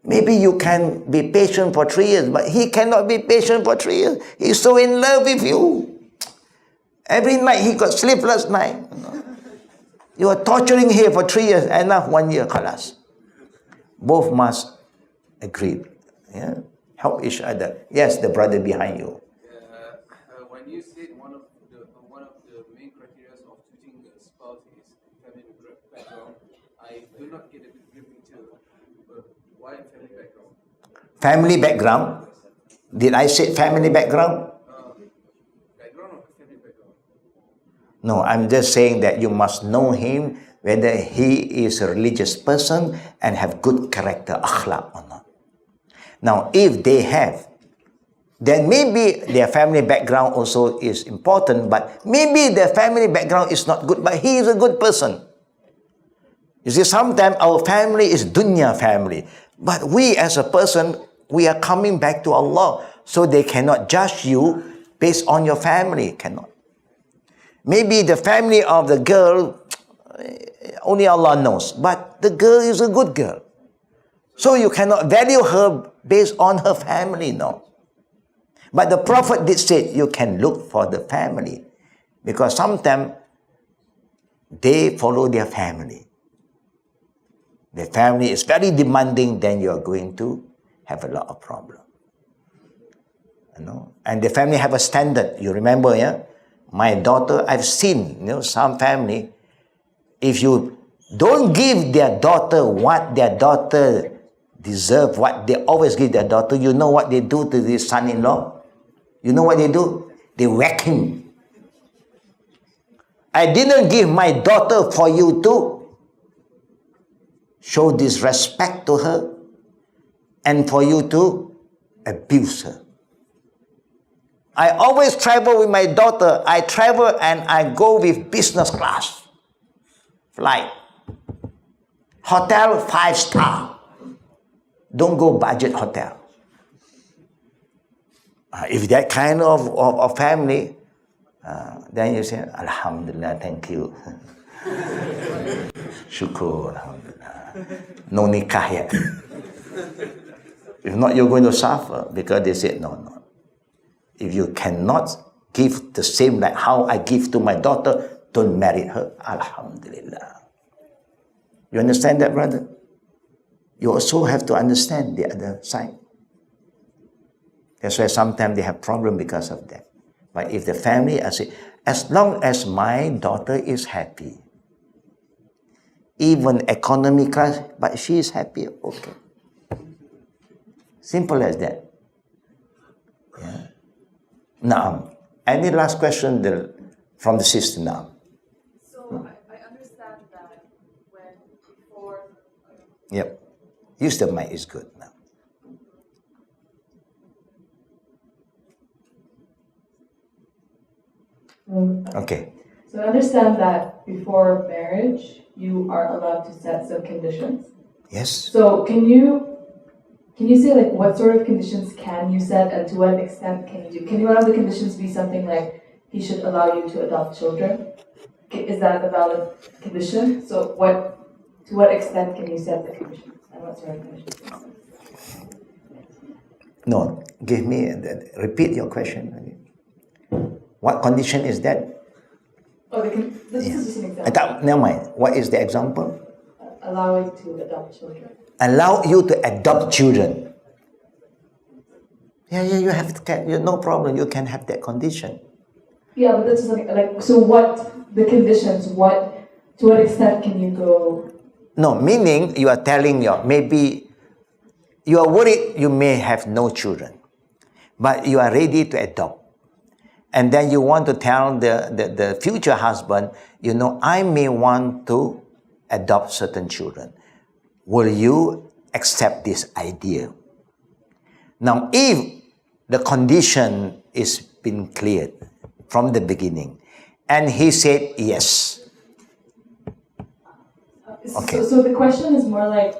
Maybe you can be patient for 3 years, but he cannot be patient for 3 years. He's so in love with you. Every night he got sleepless night. You are torturing him for 3 years. Enough, 1 year, khalas. Both must agree. Yeah? Help each other. Yes, the brother behind you. When you said one of the main criteria of choosing a spouse is family background, I do not get a good picture. But why family background? Family background? Did I say family background? Background or family background? No, I'm just saying that you must know him, whether he is a religious person and have good character, akhlaq or not. Now, if they have, then maybe their family background also is important, but maybe their family background is not good, but he is a good person. You see, sometimes our family is dunya family, but we as a person, we are coming back to Allah, so they cannot judge you based on your family, cannot. Maybe the family of the girl, only Allah knows, but the girl is a good girl. So you cannot value her based on her family, no. But the Prophet did say you can look for the family, because sometimes they follow their family. The family is very demanding, then you are going to have a lot of problems. You know? And the family have a standard. You remember, yeah? My daughter, I've seen, you know, some family, if you don't give their daughter what their daughter deserve, what they always give their daughter, you know what they do to this son-in-law? You know what they do? They whack him. I didn't give my daughter for you to show disrespect to her and for you to abuse her. I always travel with my daughter. I travel and I go with business class flight. Hotel 5-star. Don't go budget hotel. If that kind of family, then you say, Alhamdulillah, thank you. Shukr, Alhamdulillah. No nikah yet. If not, you're going to suffer, because they said, no. If you cannot give the same like how I give to my daughter, don't marry her. Alhamdulillah. You understand that, brother? You also have to understand the other side. That's why sometimes they have problem because of that. But if the family, as long as my daughter is happy, even economy class, but she is happy, okay. Simple as that. Yeah. Now, any last question from the sister now? So I understand that when before. Yep. Use the mic, is good now. Okay. So I understand that before marriage, you are allowed to set some conditions. Yes. So can you say like what sort of conditions can you set and to what extent can you do? Can one of the conditions be something like he should allow you to adopt children? Is that a valid condition? So to what extent can you set the conditions and what sort of conditions? No, repeat your question. What condition is that? Oh, this is just an example. Never mind. What is the example? Allowing to adopt children. Allow you to adopt children. Yeah, you have to, no problem. You can have that condition. Yeah, but that's just like so. What the conditions? To what extent can you go? No, meaning you are telling maybe you are worried you may have no children, but you are ready to adopt. And then you want to tell the future husband, I may want to adopt certain children. Will you accept this idea? Now, if the condition is been cleared from the beginning, and he said yes. Okay. So the question is more like,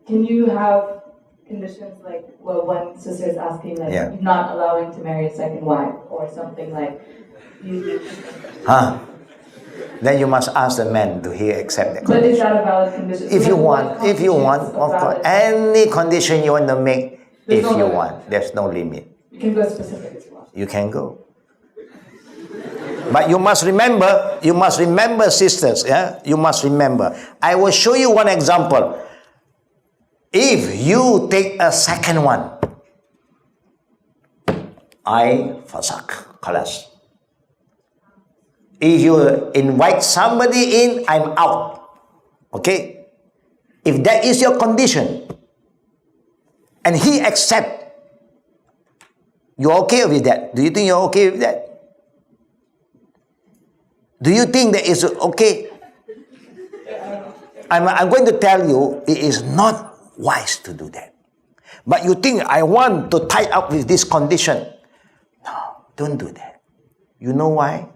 can you have conditions like, well, one sister is asking like, not allowing to marry a second wife or something like, Then you must ask the man, do he accept that condition? But is that a valid condition? If you want, of course, any condition you want to make, if you want, there's no limit. You can go specific as well. You can go. But you must remember, sisters, you must remember. I will show you one example. If you take a second one, I fasak, khalas. If you invite somebody in, I'm out. Okay? If that is your condition, and he accept, you're okay with that? Do you think you're okay with that? Do you think that is okay? I'm going to tell you, it is not wise to do that. But you think, I want to tie up with this condition. No, don't do that. You know why?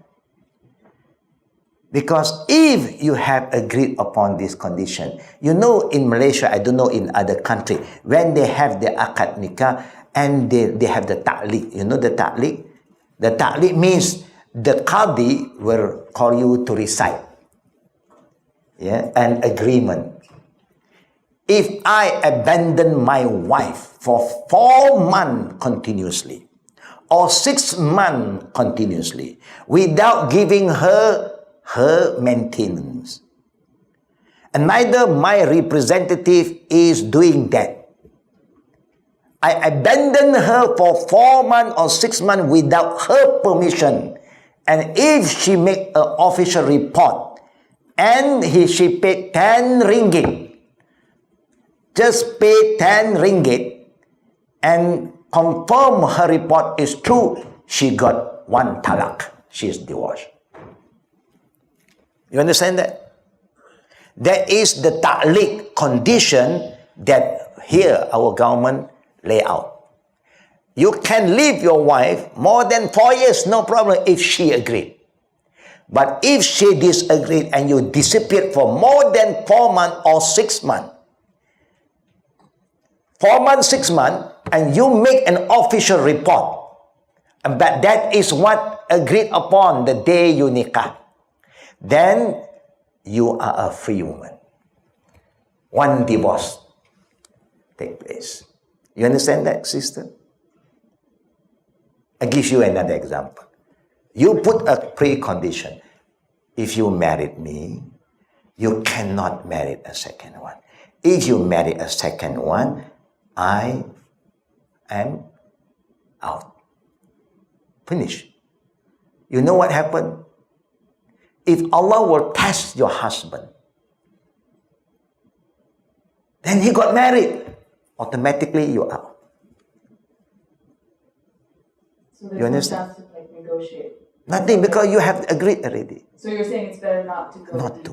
Because if you have agreed upon this condition, you know in Malaysia, I don't know in other country, when they have the akad nikah and they have the ta'liq. You know the ta'liq? The ta'liq means the qadi will call you to recite. Yeah, an agreement. If I abandon my wife for 4 months continuously, or 6 months continuously, without giving her maintenance, and neither my representative is doing that, I abandon her for 4 months or 6 months without her permission, and if she make an official report, and she paid 10 ringgit, just pay 10 ringgit and confirm her report is true, she got 1 talak. She is divorced. You understand that? That is the ta'liq condition that here our government lay out. You can leave your wife more than 4 years, no problem, if she agreed. But if she disagreed and you disappeared for more than 4 months or 6 months, 4 months, 6 months, and you make an official report, but that is what agreed upon the day you nikah, then you are a free woman. 1 divorce take place. You understand that, sister? I give you another example. You put a precondition. If you married me, you cannot marry a second one. If you marry a second one, I am out. Finish. You know what happened? If Allah will test your husband, then he got married, automatically you're out. So there's You no understand? chance to like negotiate. Nothing, because you have agreed already. So you're saying it's better not to go. Not to.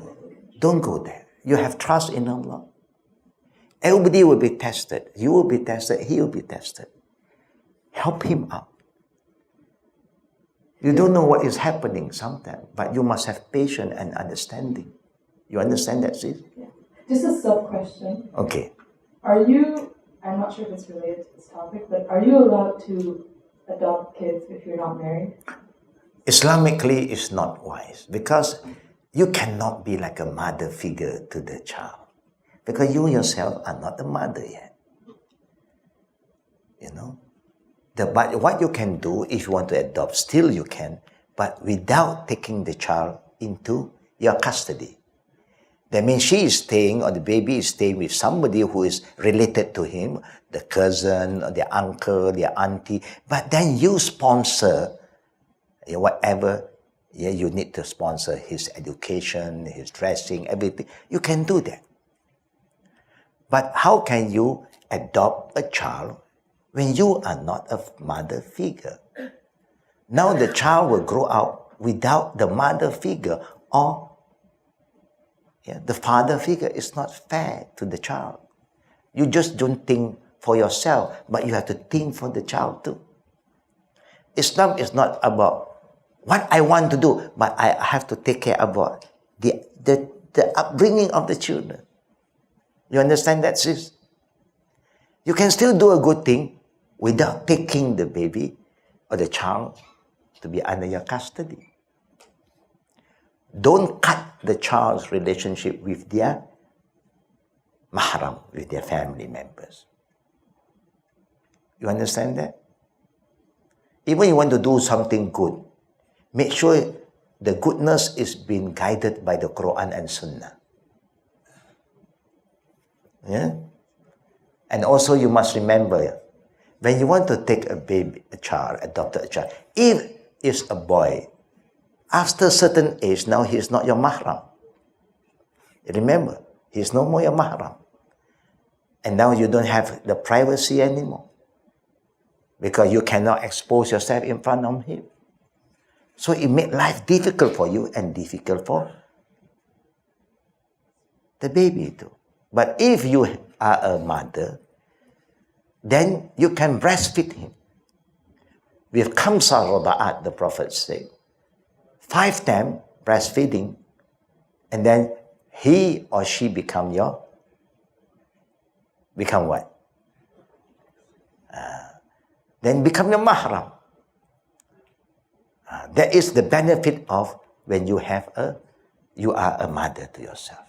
Don't go there. You have trust in Allah. Everybody will be tested. You will be tested. He will be tested. Help him out. You don't know what is happening sometimes, but you must have patience and understanding. You understand that, sis? Yeah. Just a sub question. Okay. Are you, I'm not sure if it's related to this topic, but are you allowed to adopt kids if you're not married? Islamically, it's not wise because you cannot be like a mother figure to the child because you yourself are not a mother yet. You know? But what you can do if you want to adopt, still you can, but without taking the child into your custody. That means she is staying, or the baby is staying with somebody who is related to him, the cousin, or the uncle, the auntie, but then you sponsor whatever you need to sponsor, his education, his dressing, everything. You can do that. But how can you adopt a child when you are not a mother figure? Now the child will grow up without the mother figure, or the father figure. Is not fair to the child. You just don't think for yourself, but you have to think for the child too. Islam is not about what I want to do, but I have to take care about the upbringing of the children. You understand that, sis? You can still do a good thing without taking the baby or the child to be under your custody. Don't cut the child's relationship with their mahram, with their family members. You understand that? Even you want to do something good, make sure the goodness is being guided by the Quran and Sunnah. Yeah? And also you must remember, when you want to take a child, adopt a child, if it's a boy, after a certain age, now he is not your mahram. Remember, he is no more your mahram. And now you don't have the privacy anymore, because you cannot expose yourself in front of him. So it makes life difficult for you and difficult for the baby too. But if you are a mother, then you can breastfeed him. With Kamsa Rada'at, the Prophet said, 5 times breastfeeding, and then he or she become what? Then become your mahram. That is the benefit of when you are a mother to yourself.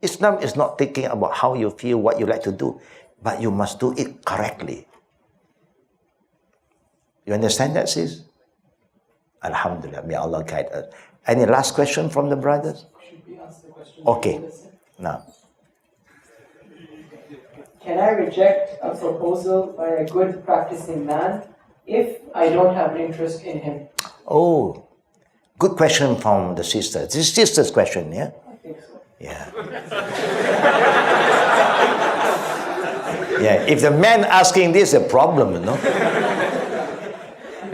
Islam is not thinking about how you feel, what you like to do, but you must do it correctly. You understand that, sis? Alhamdulillah, may Allah guide us. Any last question from the brothers? Should we ask the question? Okay. Now. Can I reject a proposal by a good practicing man if I don't have interest in him? Oh, good question from the sister. This is sister's question, yeah? I think so. Yeah. Yeah, if the man asking this is a problem, you know?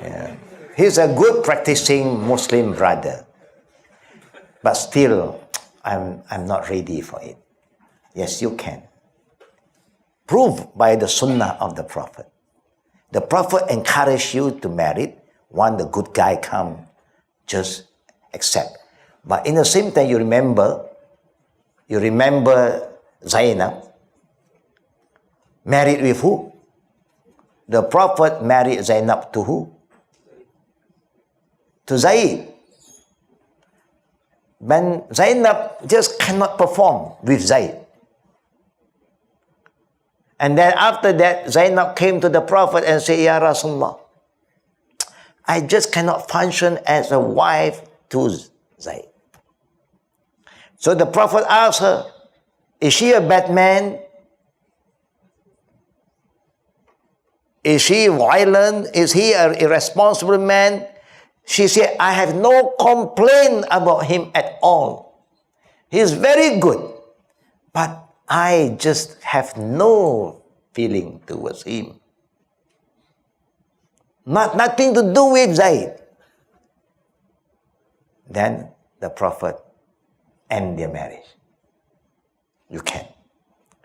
Yeah. He's a good practicing Muslim brother. But still, I'm not ready for it. Yes, you can. Prove by the sunnah of the Prophet. The Prophet encouraged you to marry. When the good guy come, just accept. But in the same time, you remember Zainab married with who? The Prophet married Zainab to who? To Zaid. When Zainab just cannot perform with Zaid. And then after that, Zainab came to the Prophet and said, Ya Rasulullah, I just cannot function as a wife to Zaid. So the Prophet asked her, is she a bad man? Is she violent? Is he an irresponsible man? She said, I have no complaint about him at all. He is very good. But I just have no feeling towards him. Nothing to do with Zaid. Then the Prophet end their marriage. You can.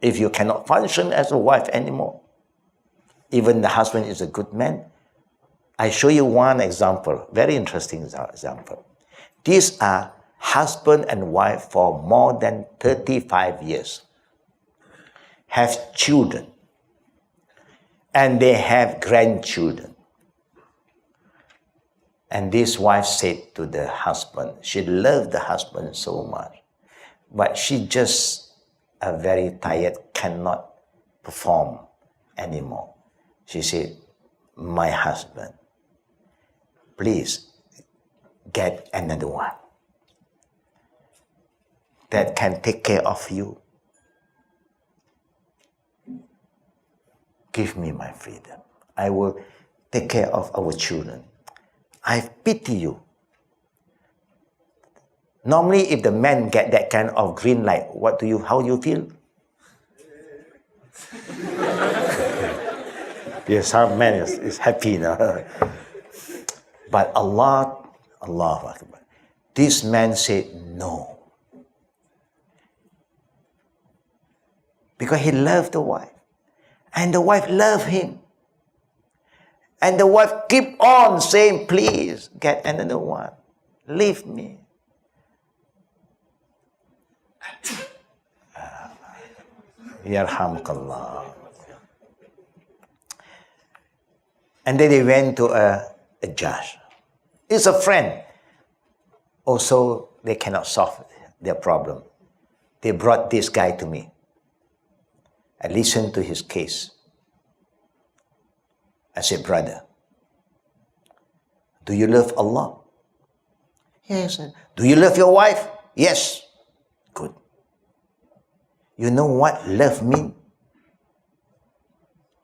If you cannot function as a wife anymore, even the husband is a good man, I show you one example, very interesting example. These are husband and wife for more than 35 years. Have children. And they have grandchildren. And this wife said to the husband, she loved the husband so much, but she just very tired, cannot perform anymore. She said, my husband, please get another one that can take care of you. Give me my freedom. I will take care of our children. I pity you. Normally, if the man get that kind of green light, how do you feel? Yes, some man is happy now. But Allahu Akbar. This man said no. Because he loved the wife. And the wife loved him. And the wife keep on saying, please get another one. Leave me. Yarhamkallah. And then they went to a judge. It's a friend. Also, they cannot solve their problem. They brought this guy to me. I listened to his case. I said, brother, do you love Allah? Yes. Do you love your wife? Yes. Good. You know what love means?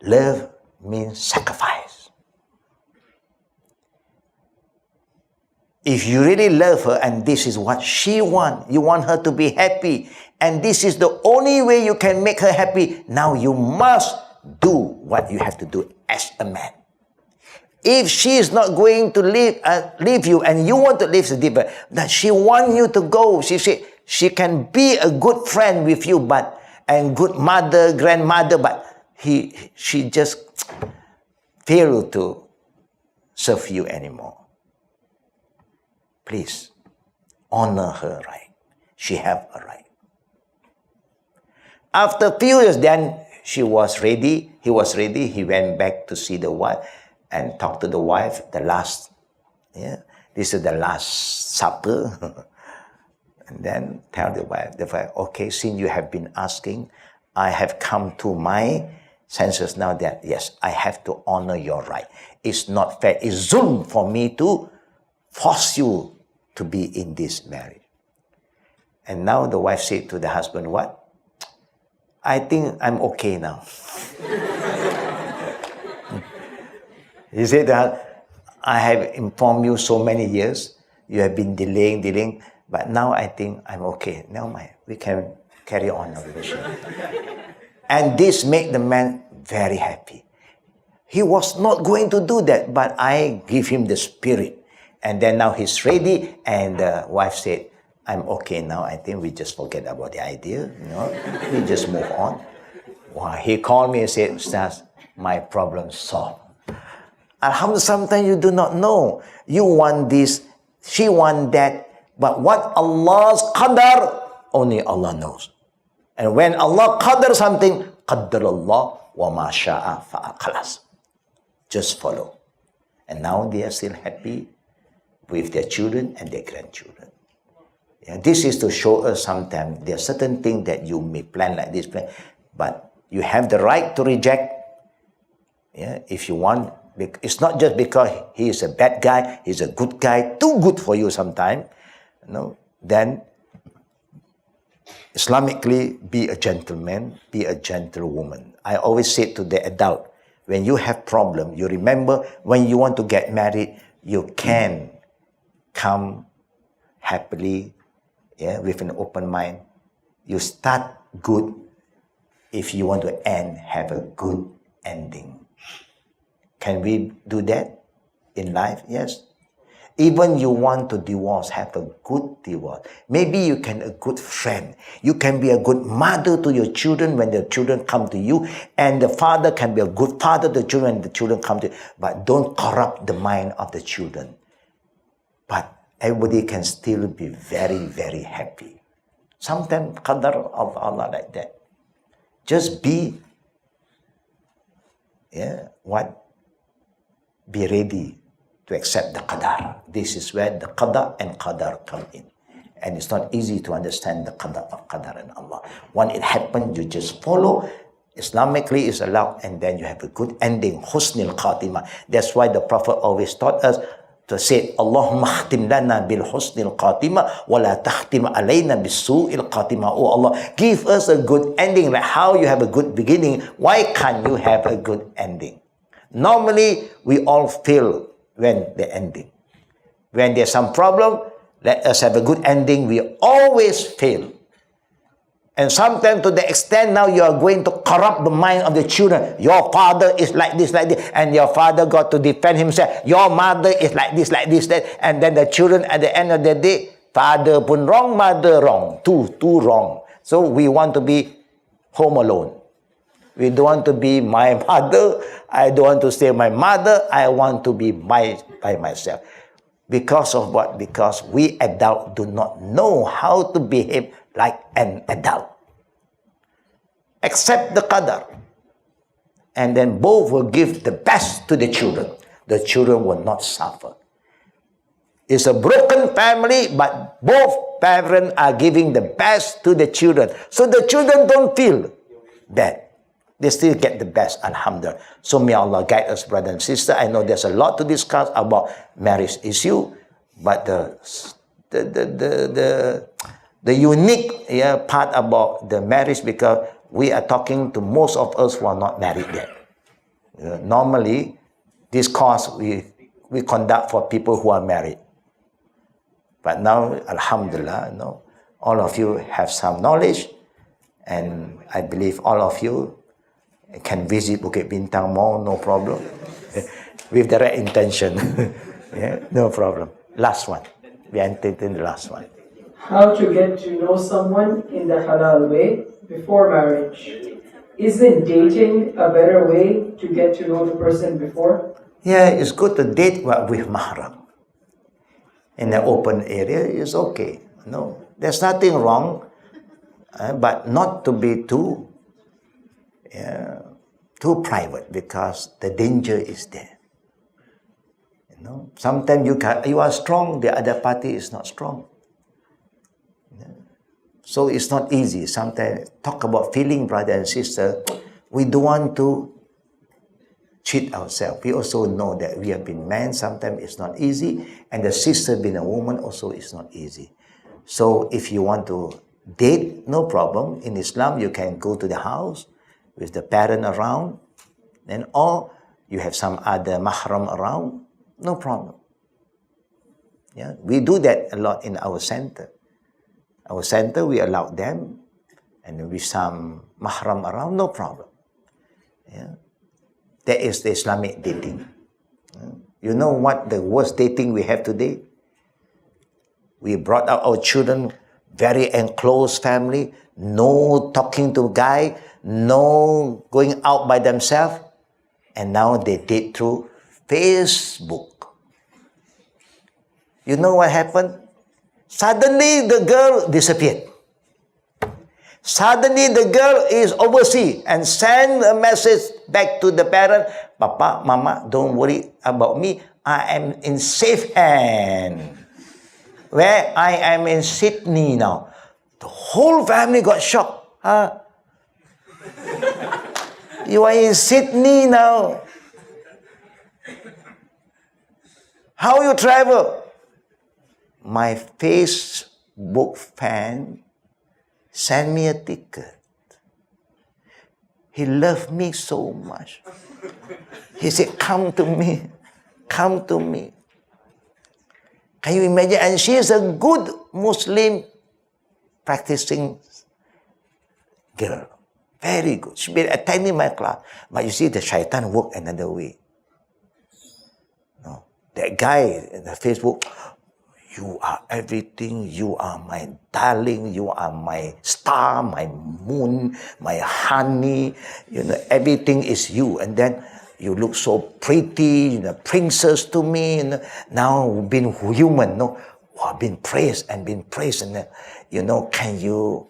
Love means sacrifice. If you really love her and this is what she wants, you want her to be happy, and this is the only way you can make her happy, now you must do what you have to do as a man. If she is not going to leave you and you want to leave the different, that she wants you to go, she said, She can be a good friend with you, and good mother, grandmother, but she just failed to serve you anymore. Please honor her right. She have a right. After a few years, then he was ready. He went back to see the wife and talk to the wife. This is the last supper. And then tell the wife, okay, since you have been asking, I have come to my senses now that, yes, I have to honor your right. It's not fair. It's zulm for me to force you to be in this marriage. And now the wife said to the husband, what? I think I'm okay now. He said that I have informed you so many years. You have been delaying, but now I think I'm okay. Now we can carry on our relationship. And this made the man very happy. He was not going to do that, but I give him the spirit. And then now he's ready, and the wife said, I'm okay now. I think we just forget about the idea. We just move on. Wow, he called me and said, Ustaz, my problem solved. Alhamdulillah, sometimes you do not know. You want this, she want that. But what Allah's qadar, only Allah knows. And when Allah qadar something, qadar Allah wa ma sha'a fa'al. Just follow. And now they are still happy with their children and their grandchildren. Yeah, this is to show us sometimes there are certain things that you may plan like this, but you have the right to reject. Yeah, if you want. It's not just because he is a bad guy, he's a good guy, too good for you sometimes. Then Islamically, be a gentleman, be a gentlewoman. I always say to the adult, when you have problem, you remember when you want to get married, you can come happily, with an open mind. You start good. If you want to end, have a good ending. Can we do that in life? Yes. Even you want to divorce, have a good divorce. Maybe you can a good friend. You can be a good mother to your children when the children come to you, and the father can be a good father to the children when the children come to you. But don't corrupt the mind of the children. But everybody can still be very, very happy. Sometimes qadar of Allah like that. Just be, be ready to accept the qadar. This is where the qadar and qadar come in. And it's not easy to understand the qadar of qadar and Allah. When it happens, you just follow. Islamically is allowed, and then you have a good ending. Husnul Khatimah. That's why the Prophet always taught us to say, Allahumma khtim lana bil husnil khatimah wa la takhtim alayna bis su'il khatimah. Oh Allah, give us a good ending. Like how you have a good beginning, why can't you have a good ending? Normally, we all fail when the ending. When there's some problem, let us have a good ending. We always fail. And sometimes to the extent now you are going to corrupt the mind of the children. Your father is like this, and your father got to defend himself. Your mother is like this, that. And then the children at the end of the day, father pun wrong, mother wrong. Two wrong. So we want to be home alone. We don't want to be my mother. I don't want to stay my mother. I want to be by myself. Because of what? Because we adults do not know how to behave like an adult. Accept the qadar. And then both will give the best to the children. The children will not suffer. It's a broken family, but both parents are giving the best to the children. So the children don't feel bad. They still get the best, alhamdulillah. So may Allah guide us, brother and sister. I know there's a lot to discuss about marriage issue, but the unique part about the marriage, because we are talking to most of us who are not married yet. Normally, this course we conduct for people who are married. But now, alhamdulillah, all of you have some knowledge, and I believe all of you can visit Bukit Bintang Mall, no problem, with the right intention. No problem. Last one. We are taking the last one. how to get to know someone in the halal way before marriage. Isn't dating a better way to get to know the person before? Yeah, it's good to date with mahram. In the open area is okay. No, there's nothing wrong, but not to be too private, because the danger is there. You know, sometimes you are strong, the other party is not strong. So it's not easy. Sometimes talk about feeling, brother and sister. We don't want to cheat ourselves. We also know that we have been men. Sometimes it's not easy. And the sister being a woman also is not easy. So if you want to date, no problem. In Islam, you can go to the house with the parent around. Or you have some other mahram around. No problem. Yeah, we do that a lot in our center. Our center, we allow them, and with some mahram around, no problem. Yeah. That is the Islamic dating. You know what the worst dating we have today? We brought up our children, very enclosed family, no talking to guy, no going out by themselves, and now they date through Facebook. You know what happened? Suddenly the girl disappeared. Suddenly the girl is overseas and send a message back to the parent, Papa, Mama, don't worry about me. I am in safe hand. Where I am in Sydney now. The whole family got shocked. Huh? You are in Sydney now. How you travel? My Facebook fan sent me a ticket. He loved me so much. He said, come to me. Come to me. Can you imagine? And she is a good Muslim practicing girl. Very good. She been attending my class. But you see, the shaitan work another way. No. That guy in the Facebook, you are everything, you are my darling, you are my star, my moon, my honey, you know, everything is you. And then you look so pretty, you know, princess to me, you know, now being human, no, oh, been praised, and, you know, can you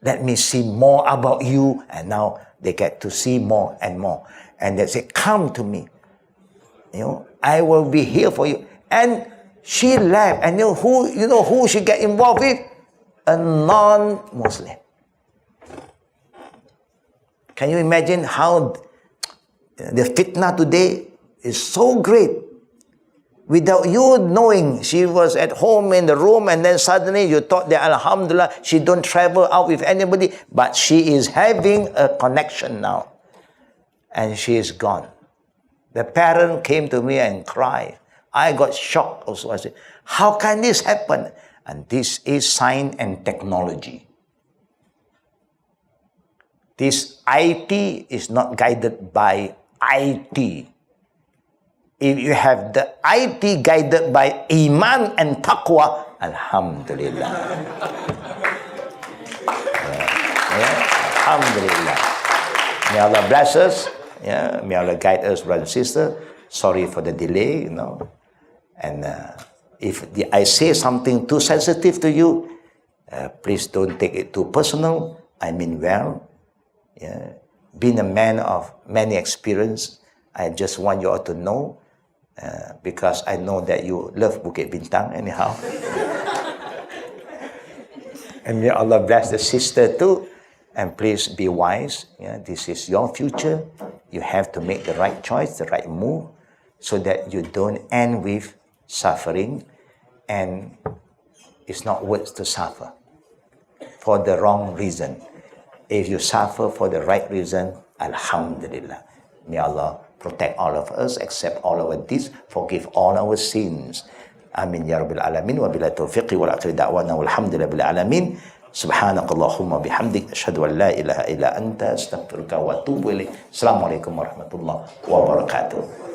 let me see more about you? And now they get to see more and more. And they say, come to me, you know, I will be here for you. And she left, and you know who she get involved with? A non-Muslim. Can you imagine how the fitna today is so great? Without you knowing, she was at home in the room, and then suddenly you thought that Alhamdulillah, she don't travel out with anybody, but she is having a connection now. And she is gone. The parent came to me and cried. I got shocked also. I said, how can this happen? And this is science and technology. This IT is not guided by IT. If you have the IT guided by Iman and Taqwa, Alhamdulillah. Alhamdulillah. May Allah bless us. Yeah, may Allah guide us, brother and sister. Sorry for the delay, you know. And if I say something too sensitive to you, please don't take it too personal. I mean well. Yeah. Being a man of many experience, I just want you all to know, because I know that you love Bukit Bintang anyhow. And may Allah bless the sister too. And please be wise. Yeah, this is your future. You have to make the right choice, the right move, so that you don't end with suffering, and it's not worth to suffer for the wrong reason. If you suffer for the right reason, Alhamdulillah. May Allah protect all of us, accept all our deeds, forgive all our sins. Amin ya Rabbil Alamin. Wa bila taufiqi wa akhir da'wana walhamdulillah bil alamin. Subhanakallahumma bihamdik. Asyhadu an la ilaha illa anta astaghfiruka wa atubu ilaik. Assalamualaikum warahmatullahi wabarakatuh.